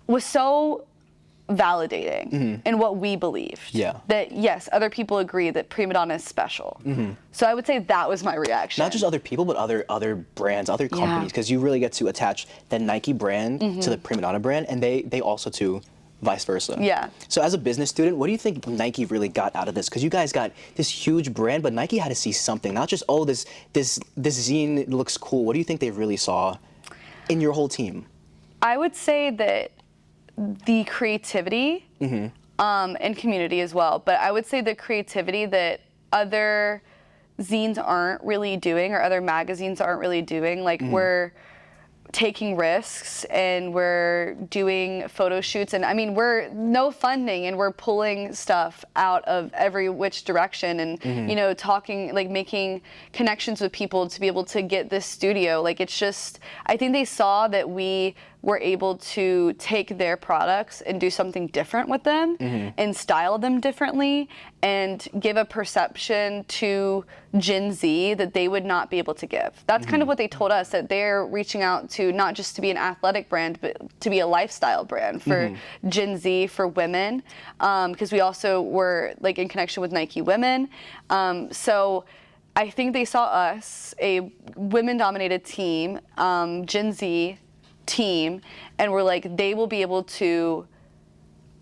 Was so validating in what we believed. Yeah. That yes, other people agree that Primadonna is special. So I would say that was my reaction. Not just other people, but other brands, other companies, because you really get to attach the Nike brand to the Primadonna brand, and they also to vice versa. Yeah. So as a business student, what do you think Nike really got out of this? Because you guys got this huge brand, but Nike had to see something, not just, oh, this zine looks cool. What do you think they really saw in your whole team? I would say that the creativity and community as well, but I would say the creativity that other zines aren't really doing or other magazines aren't really doing. Like we're taking risks and we're doing photo shoots, and I mean we're no funding and we're pulling stuff out of every which direction, and you know, talking, like making connections with people to be able to get this studio. Like it's just, I think they saw that we were able to take their products and do something different with them and style them differently and give a perception to Gen Z that they would not be able to give. That's kind of what they told us, that they're reaching out to not just to be an athletic brand, but to be a lifestyle brand for Gen Z, for women, because we also were like in connection with Nike Women. So I think they saw us, a women-dominated team, Gen Z team, and we're like, they will be able to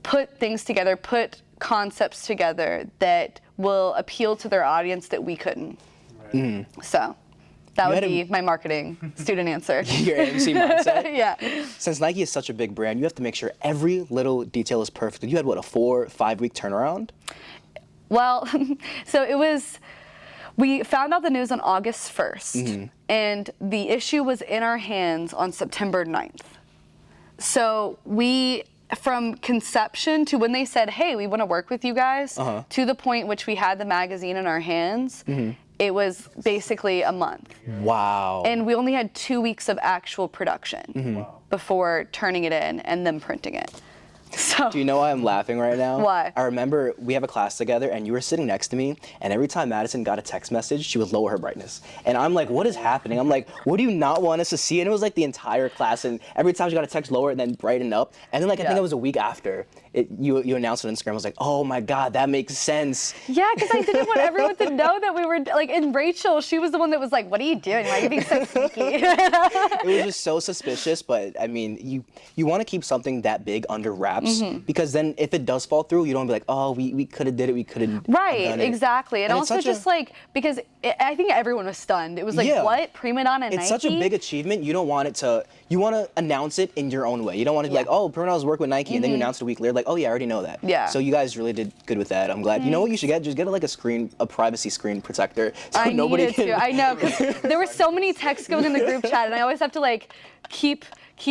put things together, put concepts together that will appeal to their audience that we couldn't. So that would be my marketing student answer. Your MC mindset. Yeah. Since Nike is such a big brand, you have to make sure every little detail is perfect. You had what, a 4 or 5 week turnaround? Well, so it was We found out the news on August 1st, and the issue was in our hands on September 9th. So from conception to when they said, hey, we want to work with you guys, to the point which we had the magazine in our hands, it was basically a month. Wow. And we only had 2 weeks of actual production before turning it in and then printing it. So, do you know why I'm laughing right now? Why? I remember we have a class together and you were sitting next to me, and every time Madison got a text message, she would lower her brightness. And I'm like, what is happening? I'm like, what do you not want us to see? And it was like the entire class, and every time she got a text, lower and then brighten up. And then like I think it was a week after, you announced it on Instagram. I was like, oh my God, that makes sense. Yeah, because I didn't want everyone to know that we were, like, and Rachel, she was the one that was like, what are you doing? Why are you being so sneaky? It was just so suspicious, but I mean, you want to keep something that big under wraps, because then if it does fall through, you don't be like, oh, we could have did it, we could have Right, done it. exactly. And also just like, because I think everyone was stunned. It was like, what? Primadonna and Nike? It's such a big achievement. You don't want it to, you want to announce it in your own way. You don't want to be like, oh, Primadonna's working with Nike, and then you announce it a week later, like, oh yeah, I already know that. Yeah. So you guys really did good with that. I'm glad. You know what you should get? Just get like a privacy screen protector. So I nobody needed to. I know, because there were so many texts going in the group chat, and I always have to like keep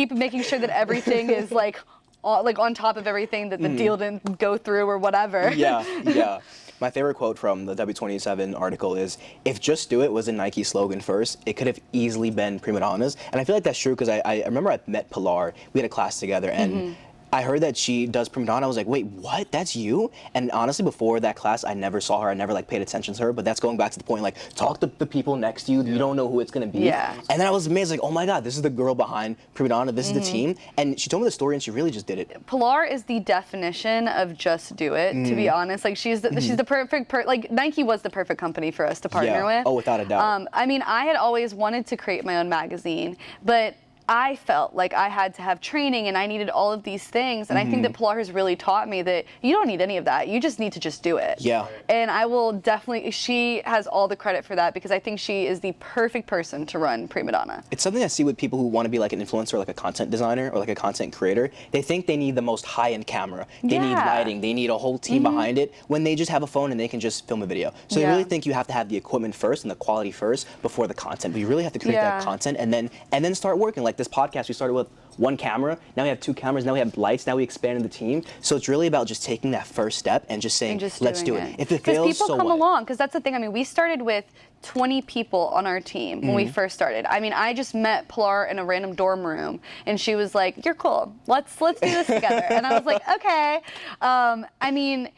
making sure that everything is like on top of everything, that the deal didn't go through or whatever. Yeah. My favorite quote from the W27 article is, if Just Do It was a Nike slogan first, it could have easily been Primadonna's. And I feel like that's true, because I remember I met Pilar. We had a class together, and I heard that she does Primadonna. I was like, wait, what? That's you? And honestly, before that class, I never saw her. I never like paid attention to her. But that's going back to the point, like, talk to the people next to you. You don't know who it's gonna be. Yeah. And then I was amazed, like, oh my God, this is the girl behind Primadonna. This is the team. And she told me the story, and she really just did it. Pilar is the definition of just do it, to be honest. Like, she's the perfect, like, Nike was the perfect company for us to partner with. Oh, without a doubt. I mean, I had always wanted to create my own magazine, but I felt like I had to have training and I needed all of these things. And I think that Pilar has really taught me that you don't need any of that. You just need to just do it. Yeah. And I will definitely, she has all the credit for that, because I think she is the perfect person to run Primadonna. It's something I see with people who want to be like an influencer, like a content designer or like a content creator. They think they need the most high-end camera. They need lighting. They need a whole team behind it, when they just have a phone and they can just film a video. So I really think you have to have the equipment first and the quality first before the content. But you really have to create that content and then start working. Like this podcast, we started with one camera. Now we have two cameras. Now we have lights. Now we expanded the team. So it's really about just taking that first step and just saying, let's do it. If it fails, because people so come what? along. Because that's the thing. I mean, we started with 20 people on our team when we first started. I mean, I just met Pilar in a random dorm room, and she was like, "You're cool. Let's do this together." And I was like, "Okay." I mean,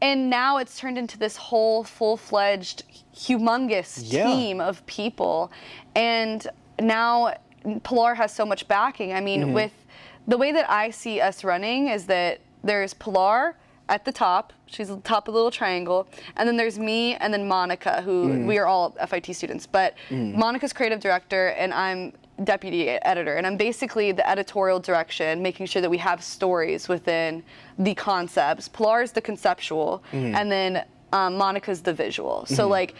and now it's turned into this whole full-fledged, humongous team of people, and now Pilar has so much backing. I mean, with the way that I see us running is that there's Pilar at the top. She's at the top of the little triangle. And then there's me and then Monica, who we are all FIT students. But Monica's creative director and I'm deputy editor. And I'm basically the editorial direction, making sure that we have stories within the concepts. Pilar is the conceptual. And then Monica's the visual. So like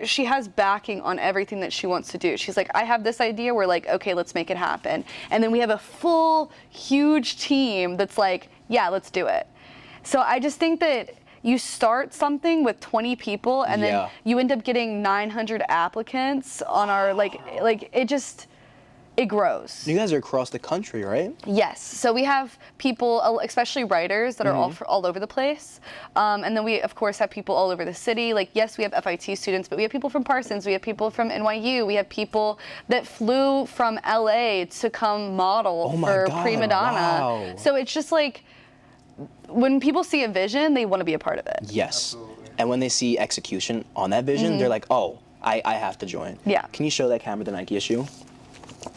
she has backing on everything that she wants to do. She's like, I have this idea. We're like, okay, let's make it happen. And then we have a full, huge team that's like, yeah, let's do it. So I just think that you start something with 20 people and then you end up getting 900 applicants on our, it grows. You guys are across the country, right? Yes. So we have people, especially writers, that are all over the place. And then we, of course, have people all over the city. Like, yes, we have FIT students, but we have people from Parsons. We have people from NYU. We have people that flew from LA to come model for Primadonna. Wow. So it's just like, when people see a vision, they want to be a part of it. Yes. Absolutely. And when they see execution on that vision, they're like, oh, I have to join. Yeah. Can you show that camera the Nike issue?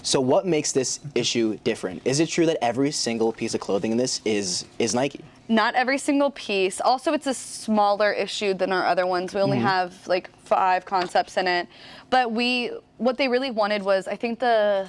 So what makes this issue different? Is it true that every single piece of clothing in this is Nike? Not every single piece. Also, it's a smaller issue than our other ones. We only have like 5 concepts in it. But what they really wanted was, I think the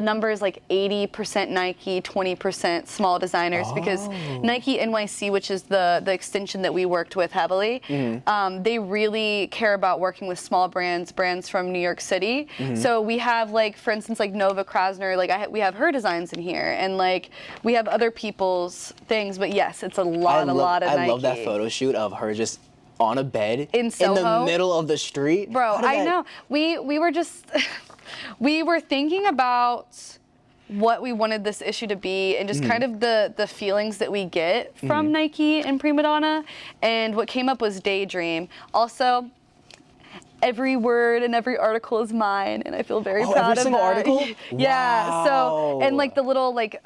number is like 80% Nike, 20% small designers, because Nike NYC, which is the extension that we worked with heavily, they really care about working with small brands from New York City. So we have, like, for instance, like Nova Krasner, like we have her designs in here, and like we have other people's things. But yes, it's a lot of Nike. I love that photo shoot of her just on a bed In the Soho? middle of the street. Bro, How did I that- know. We were just we were thinking about what we wanted this issue to be and just kind of the feelings that we get from Nike and Primadonna, and what came up was Daydream. Also, every word and every article is mine, and I feel very proud every of single that. article? Yeah. So, and Wow. like the little like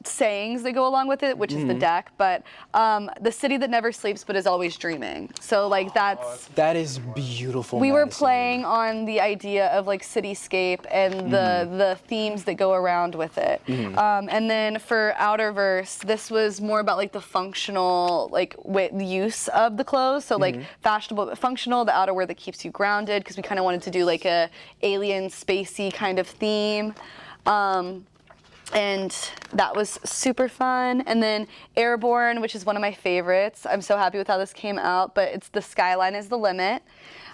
sayings that go along with it, which is the deck, but the city that never sleeps but is always dreaming. So like That is beautiful. we were Madison. playing on the idea of like cityscape and the themes that go around with it. And then for Outerverse, this was more about like the functional like use of the clothes. So like fashionable but functional, the outerwear that keeps you grounded, because we kind of wanted to do like a alien spacey kind of theme. And that was super fun. And then Airborne, which is one of my favorites. I'm so happy with how this came out, but it's the skyline is the limit.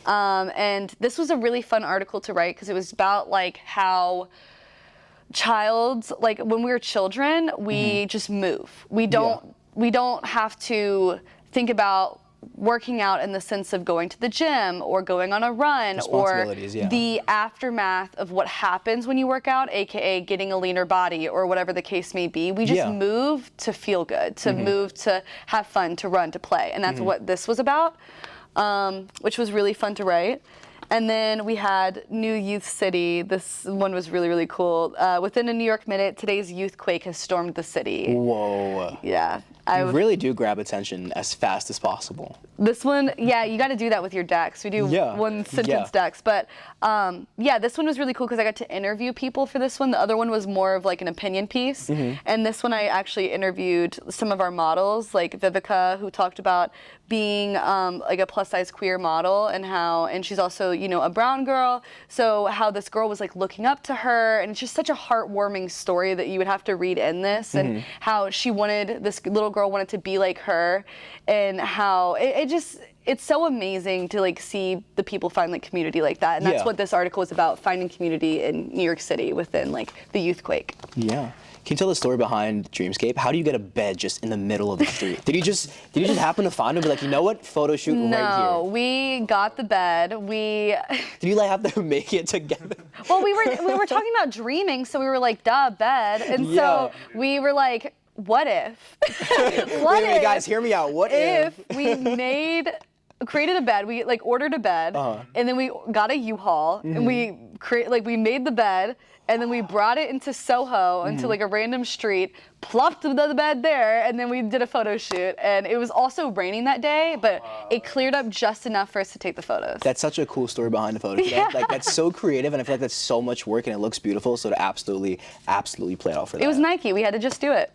And this was a really fun article to write because it was about like how like when we were children, we just move. We don't have to think about working out in the sense of going to the gym or going on a run or Responsibilities, yeah. the aftermath of what happens when you work out, aka getting a leaner body or whatever the case may be. We just move to feel good, to move to have fun, to run, to play. And that's what this was about, which was really fun to write. And then we had New Youth City. This one was really, really cool. Within a New York minute, today's youthquake has stormed the city. Whoa. Yeah. You really do grab attention as fast as possible. This one, yeah, you got to do that with your decks. We do one sentence decks. But yeah, this one was really cool because I got to interview people for this one. The other one was more of like an opinion piece. And this one I actually interviewed some of our models, like Vivica, who talked about being like a plus size queer model and she's also, you know, a brown girl. So how this girl was like looking up to her, and it's just such a heartwarming story that you would have to read in this, and how this little girl wanted to be like her, and how it's so amazing to like see the people find like community like that. And that's what this article is about, finding community in New York City within like the youthquake. Yeah. Can you tell the story behind Dreamscape? How do you get a bed just in the middle of the street? Did you just happen to find it and be like, you know what, photo shoot right No, here? we got the bed. Did you like have to make it together? Well, we were talking about dreaming, so we were like, duh, bed. And so we were like, what if? Wait, guys, hear me out. What if we created a bed? We like ordered a bed, and then we got a U-Haul, and we made the bed, and then we brought it into Soho, into like a random street, plopped the bed there, and then we did a photo shoot. And it was also raining that day, but it cleared up just enough for us to take the photos. That's such a cool story behind the photo. Like that's so creative, and I feel like that's so much work, and it looks beautiful. So to absolutely play it off for that. It was Nike. We had to just do it.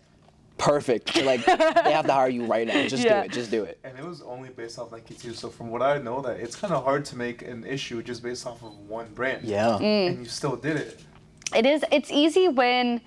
Perfect. Like they have to hire you right now. Just do it. Just do it. And it was only based off Nike too. So from what I know, that it's kind of hard to make an issue just based off of one brand. Yeah. And you still did it. It is. It's easy when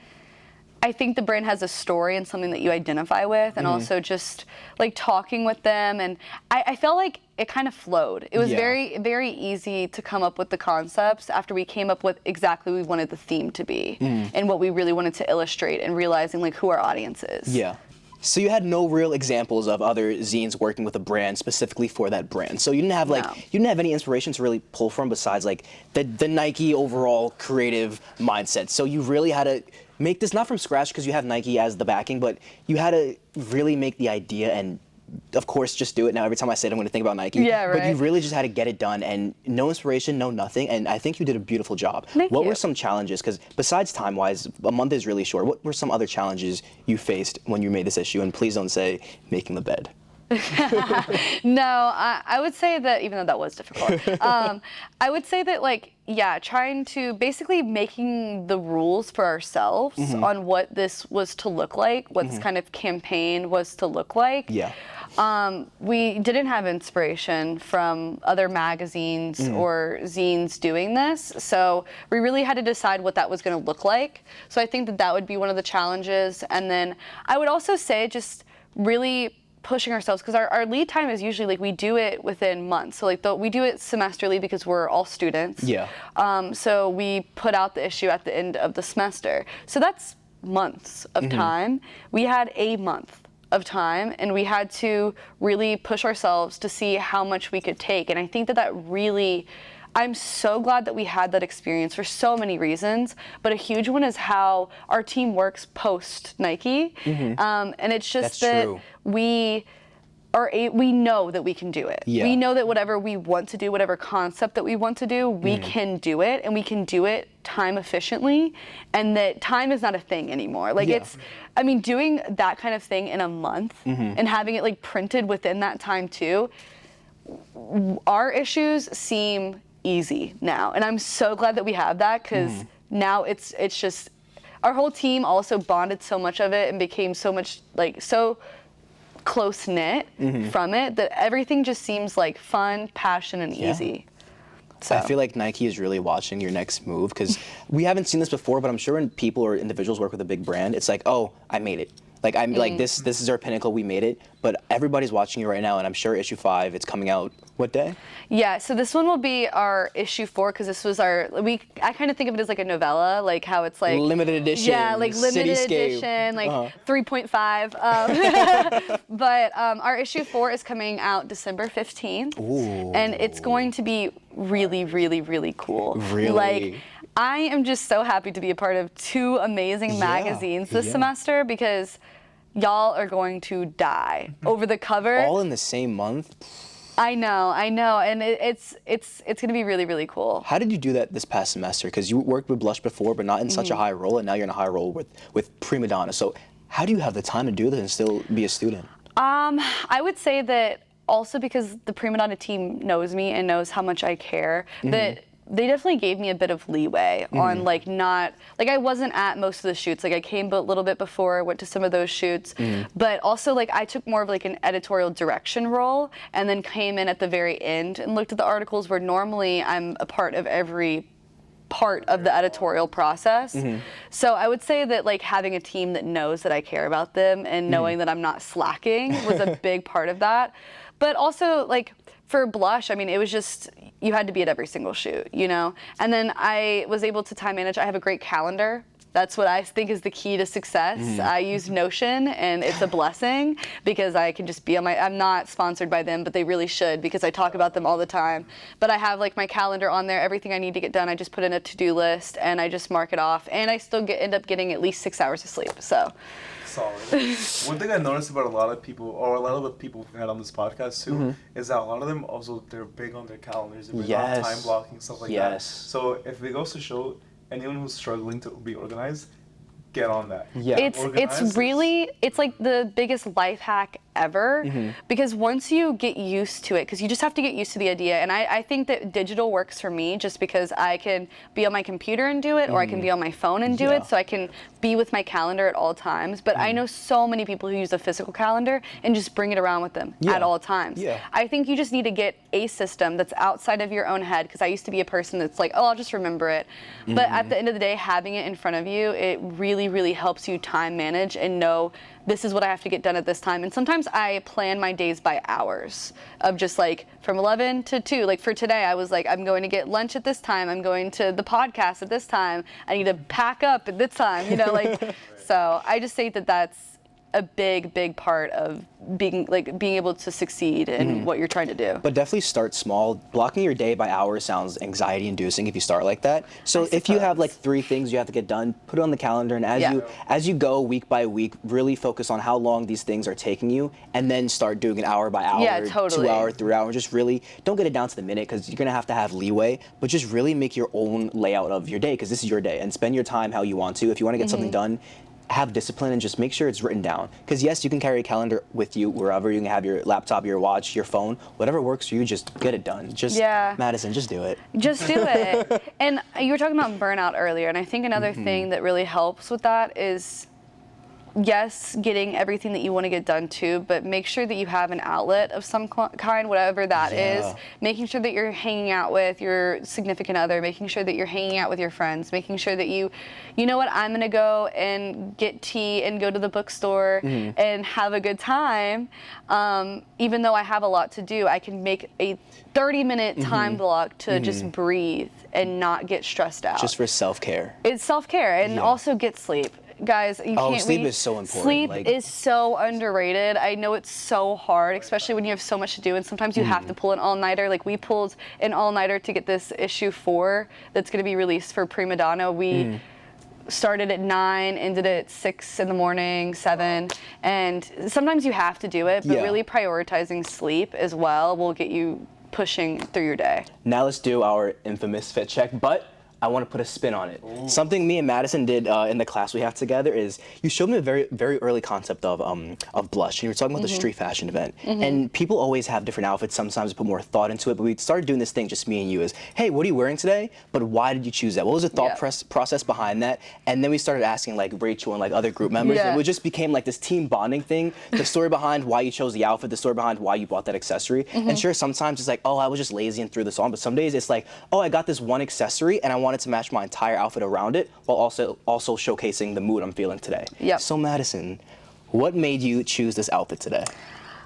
I think the brand has a story and something that you identify with, and also just like talking with them. And I felt like it kind of flowed. It was very, very easy to come up with the concepts after we came up with exactly what we wanted the theme to be and what we really wanted to illustrate, and realizing like who our audience is. Yeah. So you had no real examples of other zines working with a brand specifically for that brand. So you didn't have you didn't have any inspiration to really pull from besides like the Nike overall creative mindset. So you really had to make this not from scratch because you have Nike as the backing, but you had to really make the idea and of course just do it. Now every time I say it, I'm going to think about Nike. Yeah, right. But you really just had to get it done, and no inspiration, no nothing, and I think you did a beautiful job. Thank What you. were some challenges, because besides time-wise, a month is really short, what were some other challenges you faced when you made this issue? And please don't say making the bed. No, I would say that, even though that was difficult, I would say that like, yeah, trying to basically making the rules for ourselves on what this was to look like, what this kind of campaign was to look like. Yeah. We didn't have inspiration from other magazines or zines doing this, so we really had to decide what that was going to look like. So I think that that would be one of the challenges. And then I would also say just really pushing ourselves, because our lead time is usually like we do it within months. So like we do it semesterly because we're all students. Yeah. So we put out the issue at the end of the semester. So that's months of time. We had a month of time, and we had to really push ourselves to see how much we could take. And I think that really, I'm so glad that we had that experience for so many reasons, but a huge one is how our team works post Nike. And it's just That's that true. we know that we can do it. Yeah. We know that whatever we want to do, whatever concept that we want to do, we can do it, and we can do it time efficiently, and that time is not a thing anymore. Like doing that kind of thing in a month and having it like printed within that time too, our issues seem easy now, and I'm so glad that we have that, because now it's just our whole team also bonded so much of it and became so much so close knit from it that everything just seems like fun, passion, and easy. So I feel like Nike is really watching your next move, because we haven't seen this before, but I'm sure when people or individuals work with a big brand, it's like, oh, I made it. Like I'm like this is our pinnacle, we made it. But everybody's watching you right now, and I'm sure issue 5, it's coming out what day? Yeah, so this one will be our issue 4, because this was I kind of think of it as like a novella, like how it's like Limited edition. Yeah, like limited Cityscape. edition, like 3.5. But our issue 4 is coming out December 15th. Ooh. And it's going to be really, really, really cool. Really? Like, I am just so happy to be a part of 2 amazing magazines this semester, because y'all are going to die over the cover. All in the same month? I know, and it's gonna be really, really cool. How did you do that this past semester? Because you worked with Blush before, but not in such a high role, and now you're in a high role with Primadonna. So how do you have the time to do this and still be a student? I would say that also because the Primadonna team knows me and knows how much I care, that they definitely gave me a bit of leeway on I wasn't at most of the shoots. Like I came a little bit before, I went to some of those shoots, but also like I took more of like an editorial direction role, and then came in at the very end and looked at the articles, where normally I'm a part of every part of the editorial process. So I would say that like having a team that knows that I care about them and knowing that I'm not slacking was a big part of that. But also like for Blush, I mean, it was just, you had to be at every single shoot, you know? And then I was able to time manage. I have a great calendar. That's what I think is the key to success. I use Notion, and it's a blessing, because I can just be on I'm not sponsored by them, but they really should, because I talk about them all the time. But I have like my calendar on there, everything I need to get done, I just put in a to-do list and I just mark it off, and I still end up getting at least 6 hours of sleep, so. Solid. One thing I noticed about a lot of people, or a lot of the people we've had on this podcast too, is that a lot of them also, they're big on their calendars, they're big on time blocking, stuff like that. So if it goes to show, anyone who's struggling to be organized, get on that. Yeah. It's like the biggest life hack ever, because once you get used to it, because you just have to get used to the idea, and I think that digital works for me just because I can be on my computer and do it, or I can be on my phone and do it, so I can be with my calendar at all times. But I know so many people who use a physical calendar and just bring it around with them at all times. I think you just need to get a system that's outside of your own head, because I used to be a person that's like, oh, I'll just remember it. But at the end of the day, having it in front of you, it really, really helps you time manage and know this is what I have to get done at this time. And sometimes I plan my days by hours of just like from 11 to 2. Like for today, I was like, I'm going to get lunch at this time. I'm going to the podcast at this time. I need to pack up at this time, you know, like, so I just say that that's a big, big part of being able to succeed in what you're trying to do. But definitely start small. Blocking your day by hours sounds anxiety inducing if you start like that. So if you have like 3 things you have to get done, put it on the calendar, and as you go week by week, really focus on how long these things are taking you, and then start doing it hour by hour, 2 hour, 3 hour. Just really don't get it down to the minute, because you're gonna have leeway, but just really make your own layout of your day, because this is your day, and spend your time how you want to. If you want to get something done, have discipline and just make sure it's written down. Because yes, you can carry a calendar with you wherever. You can have your laptop, your watch, your phone, whatever works for you, just get it done. Just, Madison, just do it. Just do it. And you were talking about burnout earlier, and I think another thing that really helps with that is, yes, getting everything that you want to get done too, but make sure that you have an outlet of some kind, whatever that is. Making sure that you're hanging out with your significant other, making sure that you're hanging out with your friends, making sure that you know what, I'm gonna go and get tea and go to the bookstore and have a good time. Even though I have a lot to do, I can make a 30-minute time block to just breathe and not get stressed out. Just for self-care. It's self-care, and also get sleep. Guys, you Oh, can't. sleep is so important, Sleep like- is so underrated. I know it's so hard, especially when you have so much to do, and sometimes you have to pull an all-nighter. Like we pulled an all-nighter to get this issue 4 that's going to be released for Primadonna. We started at 9, ended at 6 in the morning, 7, and sometimes you have to do it, but Yeah. really prioritizing sleep as well will get you pushing through your day. Now let's do our infamous fit check, but I want to put a spin on it. Something me and Madison did in the class we have together is you showed me a very, very early concept of blush. And you were talking about the street fashion event. And people always have different outfits. Sometimes put more thought into it. But we started doing this thing, just me and you, is, hey, what are you wearing today? But why did you choose that? What was the thought process behind that? And then we started asking like Rachel and like other group members. Yeah. And it just became like this team bonding thing. The story behind why you chose the outfit, the story behind why you bought that accessory. And sure, sometimes it's like, oh, I was just lazy and threw this on. But some days it's like, oh, I got this one accessory and I wanted to match my entire outfit around it while also showcasing the mood I'm feeling today. Yep. So Madison, what made you choose this outfit today?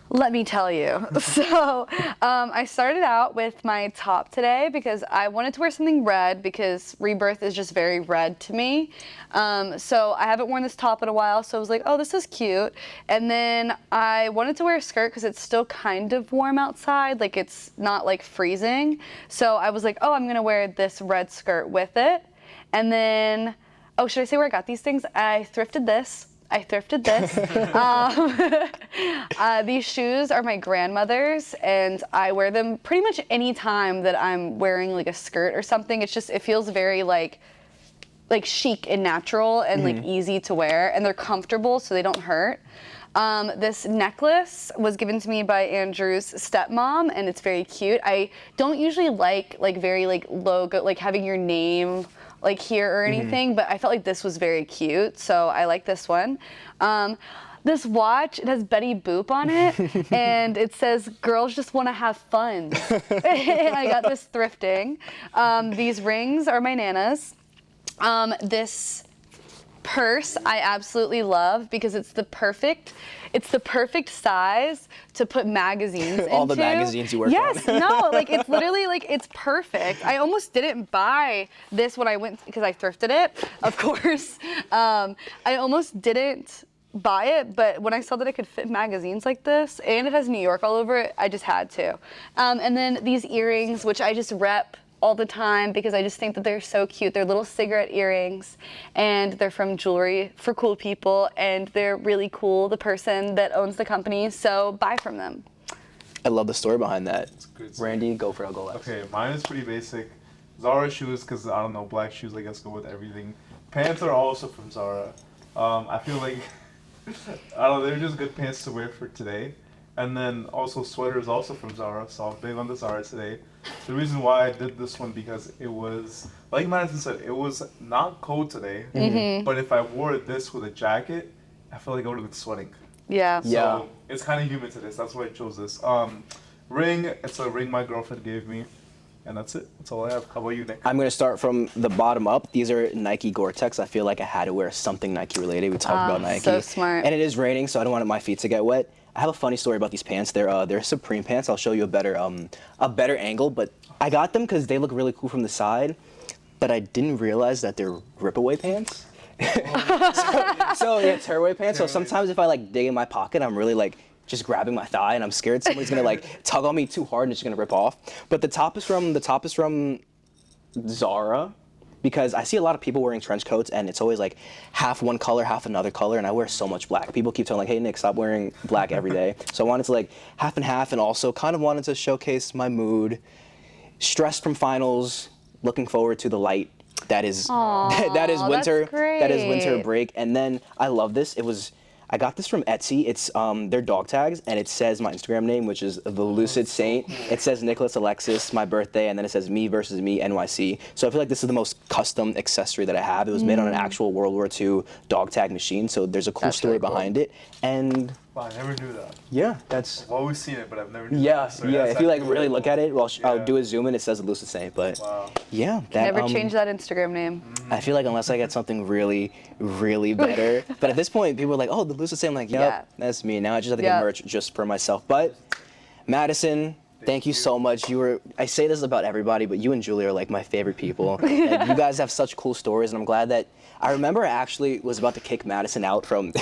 Let me tell you. So I started out with my top today because I wanted to wear something red because Rebirth is just very red to me. So I haven't worn this top in a while, so I was like, oh, this is cute. And then I wanted to wear a skirt because it's still kind of warm outside, like it's not like freezing. So I was like, oh, I'm gonna wear this red skirt with it. And then, oh, should I say where I got these things? I thrifted this. These shoes are my grandmother's, and I wear them pretty much any time that I'm wearing like a skirt or something. It's just, it feels very like chic and natural and like easy to wear, and they're comfortable so they don't hurt. This necklace was given to me by Andrew's stepmom, and it's very cute. I don't usually like very like logo, like having your name like here or anything, but I felt like this was very cute, so I like this one. This watch, it has Betty Boop on it, and it says, girls just want to have fun. And I got this thrifting. These rings are my Nana's. This purse I absolutely love because it's the perfect size to put magazines into. All the magazines you work on. Yes, no, like it's literally like it's perfect. I almost didn't buy this when I went because I thrifted it, of course. I almost didn't buy it, but when I saw that it could fit magazines like this and it has New York all over it, I just had to. And then these earrings, which I just rep all the time because I just think that they're so cute. They're little cigarette earrings, and they're from Jewelry for Cool People, and they're really cool, the person that owns the company, so buy from them. I love the story behind that. Good. Randy, go for it, I'll go last. Okay, mine is pretty basic. Zara shoes, because I don't know, black shoes I guess go with everything. Pants are also from Zara. I feel like, I don't know, they're just good pants to wear for today. And then also sweaters also from Zara, so I'm big on the Zara today. The reason why I did this one because it was, like Madison said, it was not cold today, but if I wore this with a jacket, I feel like I would have been sweating. Yeah. So it's kind of humid today, so that's why I chose this. Ring, it's a ring my girlfriend gave me, and that's it. That's all I have. How about you, Nick? I'm going to start from the bottom up. These are Nike Gore-Tex. I feel like I had to wear something Nike related. We talked about Nike. So smart. And it is raining, so I don't want my feet to get wet. I have a funny story about these pants. They're Supreme pants. I'll show you a better angle, but I got them because they look really cool from the side, but I didn't realize that they're rip-away pants. so yeah, tear-away pants. So sometimes if I like dig in my pocket, I'm really like just grabbing my thigh, and I'm scared somebody's gonna like tug on me too hard and it's gonna rip off. But the top is from Zara. Because I see a lot of people wearing trench coats, and it's always like half one color, half another color, and I wear so much black. People keep telling like, hey Nick, stop wearing black every day. So I wanted to like half and half, and also kind of wanted to showcase my mood. Stressed from finals, looking forward to the light. That is that is winter. That's great. That is winter break. And then I love this. I got this from Etsy. It's their dog tags, and it says my Instagram name, which is the Lucid Saint. It says Nicholas Alexis, my birthday, and then it says me versus me NYC. So I feel like this is the most custom accessory that I have. It was made on an actual World War II dog tag machine, so there's a cool story really cool. behind it. And Wow, I never knew that. yeah, that's I've always seen it, but I've never knew yeah, that. So yeah. that's If you like actually really cool. look at it, well, I'll Yeah. do a zoom in. It says Lucid Saint, but Wow. yeah, that Never change that Instagram name. I feel like unless I get something really, really better. But at this point, people are like, oh, the Lucid Saint. I'm like, yep, Yeah. that's me. Now I just have to Yeah. get merch just for myself. But Madison, Thank you so much. I say this about everybody, but you and Julia are like my favorite people. And you guys have such cool stories, and I'm glad that I remember I actually was about to kick Madison out from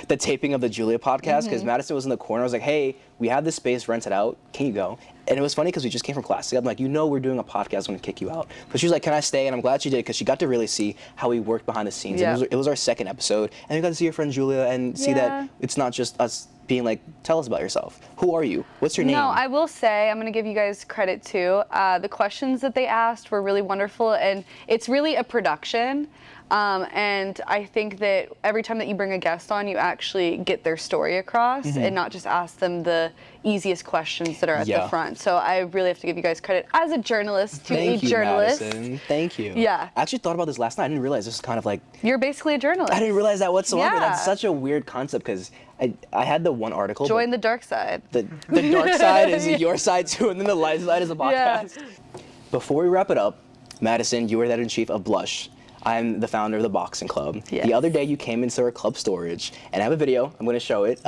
the taping of the Julia podcast because Madison was in the corner. I was like, hey, we have this space rented out. Can you go? And it was funny because we just came from class. I'm like, we're doing a podcast. I'm going to kick you out. But she was like, can I stay? And I'm glad she did because she got to really see how we worked behind the scenes. Yeah. And it was our second episode. And you got to see your friend Julia and see that it's not just us being like, tell us about yourself. Who are you? What's your name? No, I will say, I'm going to give you guys credit too. The questions that they asked were really wonderful, and it's really a production. And I think that every time that you bring a guest on, you actually get their story across and not just ask them the easiest questions that are at the front. So I really have to give you guys credit as a journalist to Thank a you, journalist. Madison. Thank you. Yeah. I actually thought about this last night. I didn't realize this was kind of like, You're basically a journalist. I didn't realize that whatsoever. Yeah. That's such a weird concept because I had the one article. Join the dark side. The dark side is your side too, and then the light side is a podcast. Yeah. Before we wrap it up, Madison, you are the editor-in-chief of Blush. I'm the founder of the boxing club. Yes. The other day you came into our club storage, and I have a video. I'm going to show it.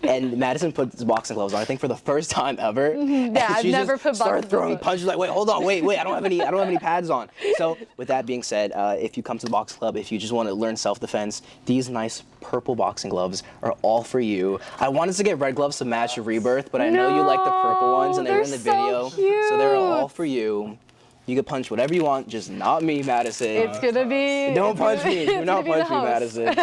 And Madison put his boxing gloves on, I think for the first time ever. Yeah, I've never put boxing started throwing gloves on. punches like, wait, hold on, wait, I don't have any pads on. So with that being said, if you come to the boxing club, if you just want to learn self-defense, these nice purple boxing gloves are all for you. I wanted to get red gloves to match your Rebirth, but I know you like the purple ones, and they were in the video, so they're all for you. You can punch whatever you want, just not me, Madison. It's gonna be. Don't punch me. Do not punch me, host. Madison.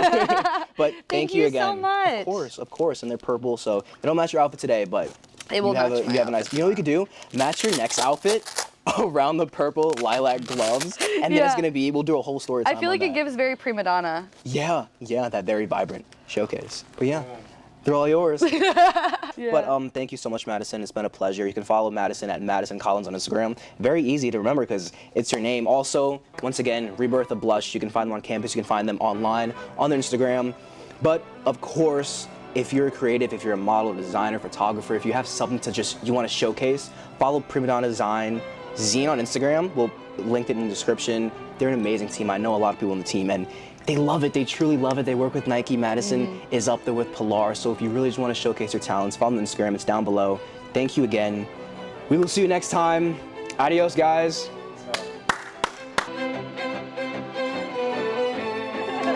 But thank you again. so much. Of course, and they're purple, so they don't match your outfit today, but They will you have match my a nice. You know what you could do? Match your next outfit around the purple lilac gloves, and then it's gonna be. We'll do a whole story time I feel like on it that. gives very Primadonna. Yeah, that very vibrant showcase. But yeah. They're all yours. But thank you so much, Madison. It's been a pleasure. You can follow Madison at Madison Collins on Instagram. Very easy to remember because it's your name. Also, once again, Rebirth of Blush. You can find them on campus. You can find them online on their Instagram. But of course, if you're a creative, if you're a model, designer, photographer, if you have something to you want to showcase, follow Primadonna Zine on Instagram. We'll link it in the description. They're an amazing team. I know a lot of people on the team, and they love it. They truly love it. They work with Nike. Madison is up there with Pilar. So if you really just want to showcase your talents, follow them on Instagram. It's down below. Thank you again. We will see you next time. Adios, guys. How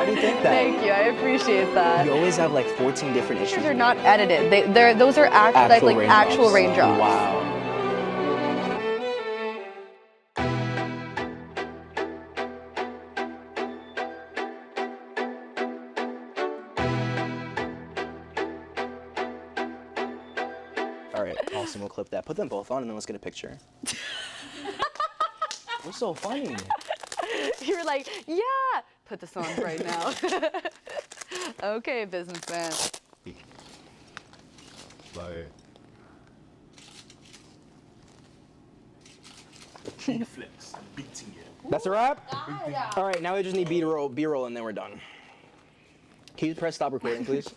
do you think that? Thank you. I appreciate that. You always have like 14 different issues. They're not edited. Those are actual raindrops. Wow. All right, awesome. We'll clip that. Put them both on, and then let's get a picture. What's so funny? You were like, yeah, put this on right now. Okay, businessman. Like, Flex, beating it. That's a wrap? All right, now we just need B-roll, and then we're done. Can you press stop recording, please?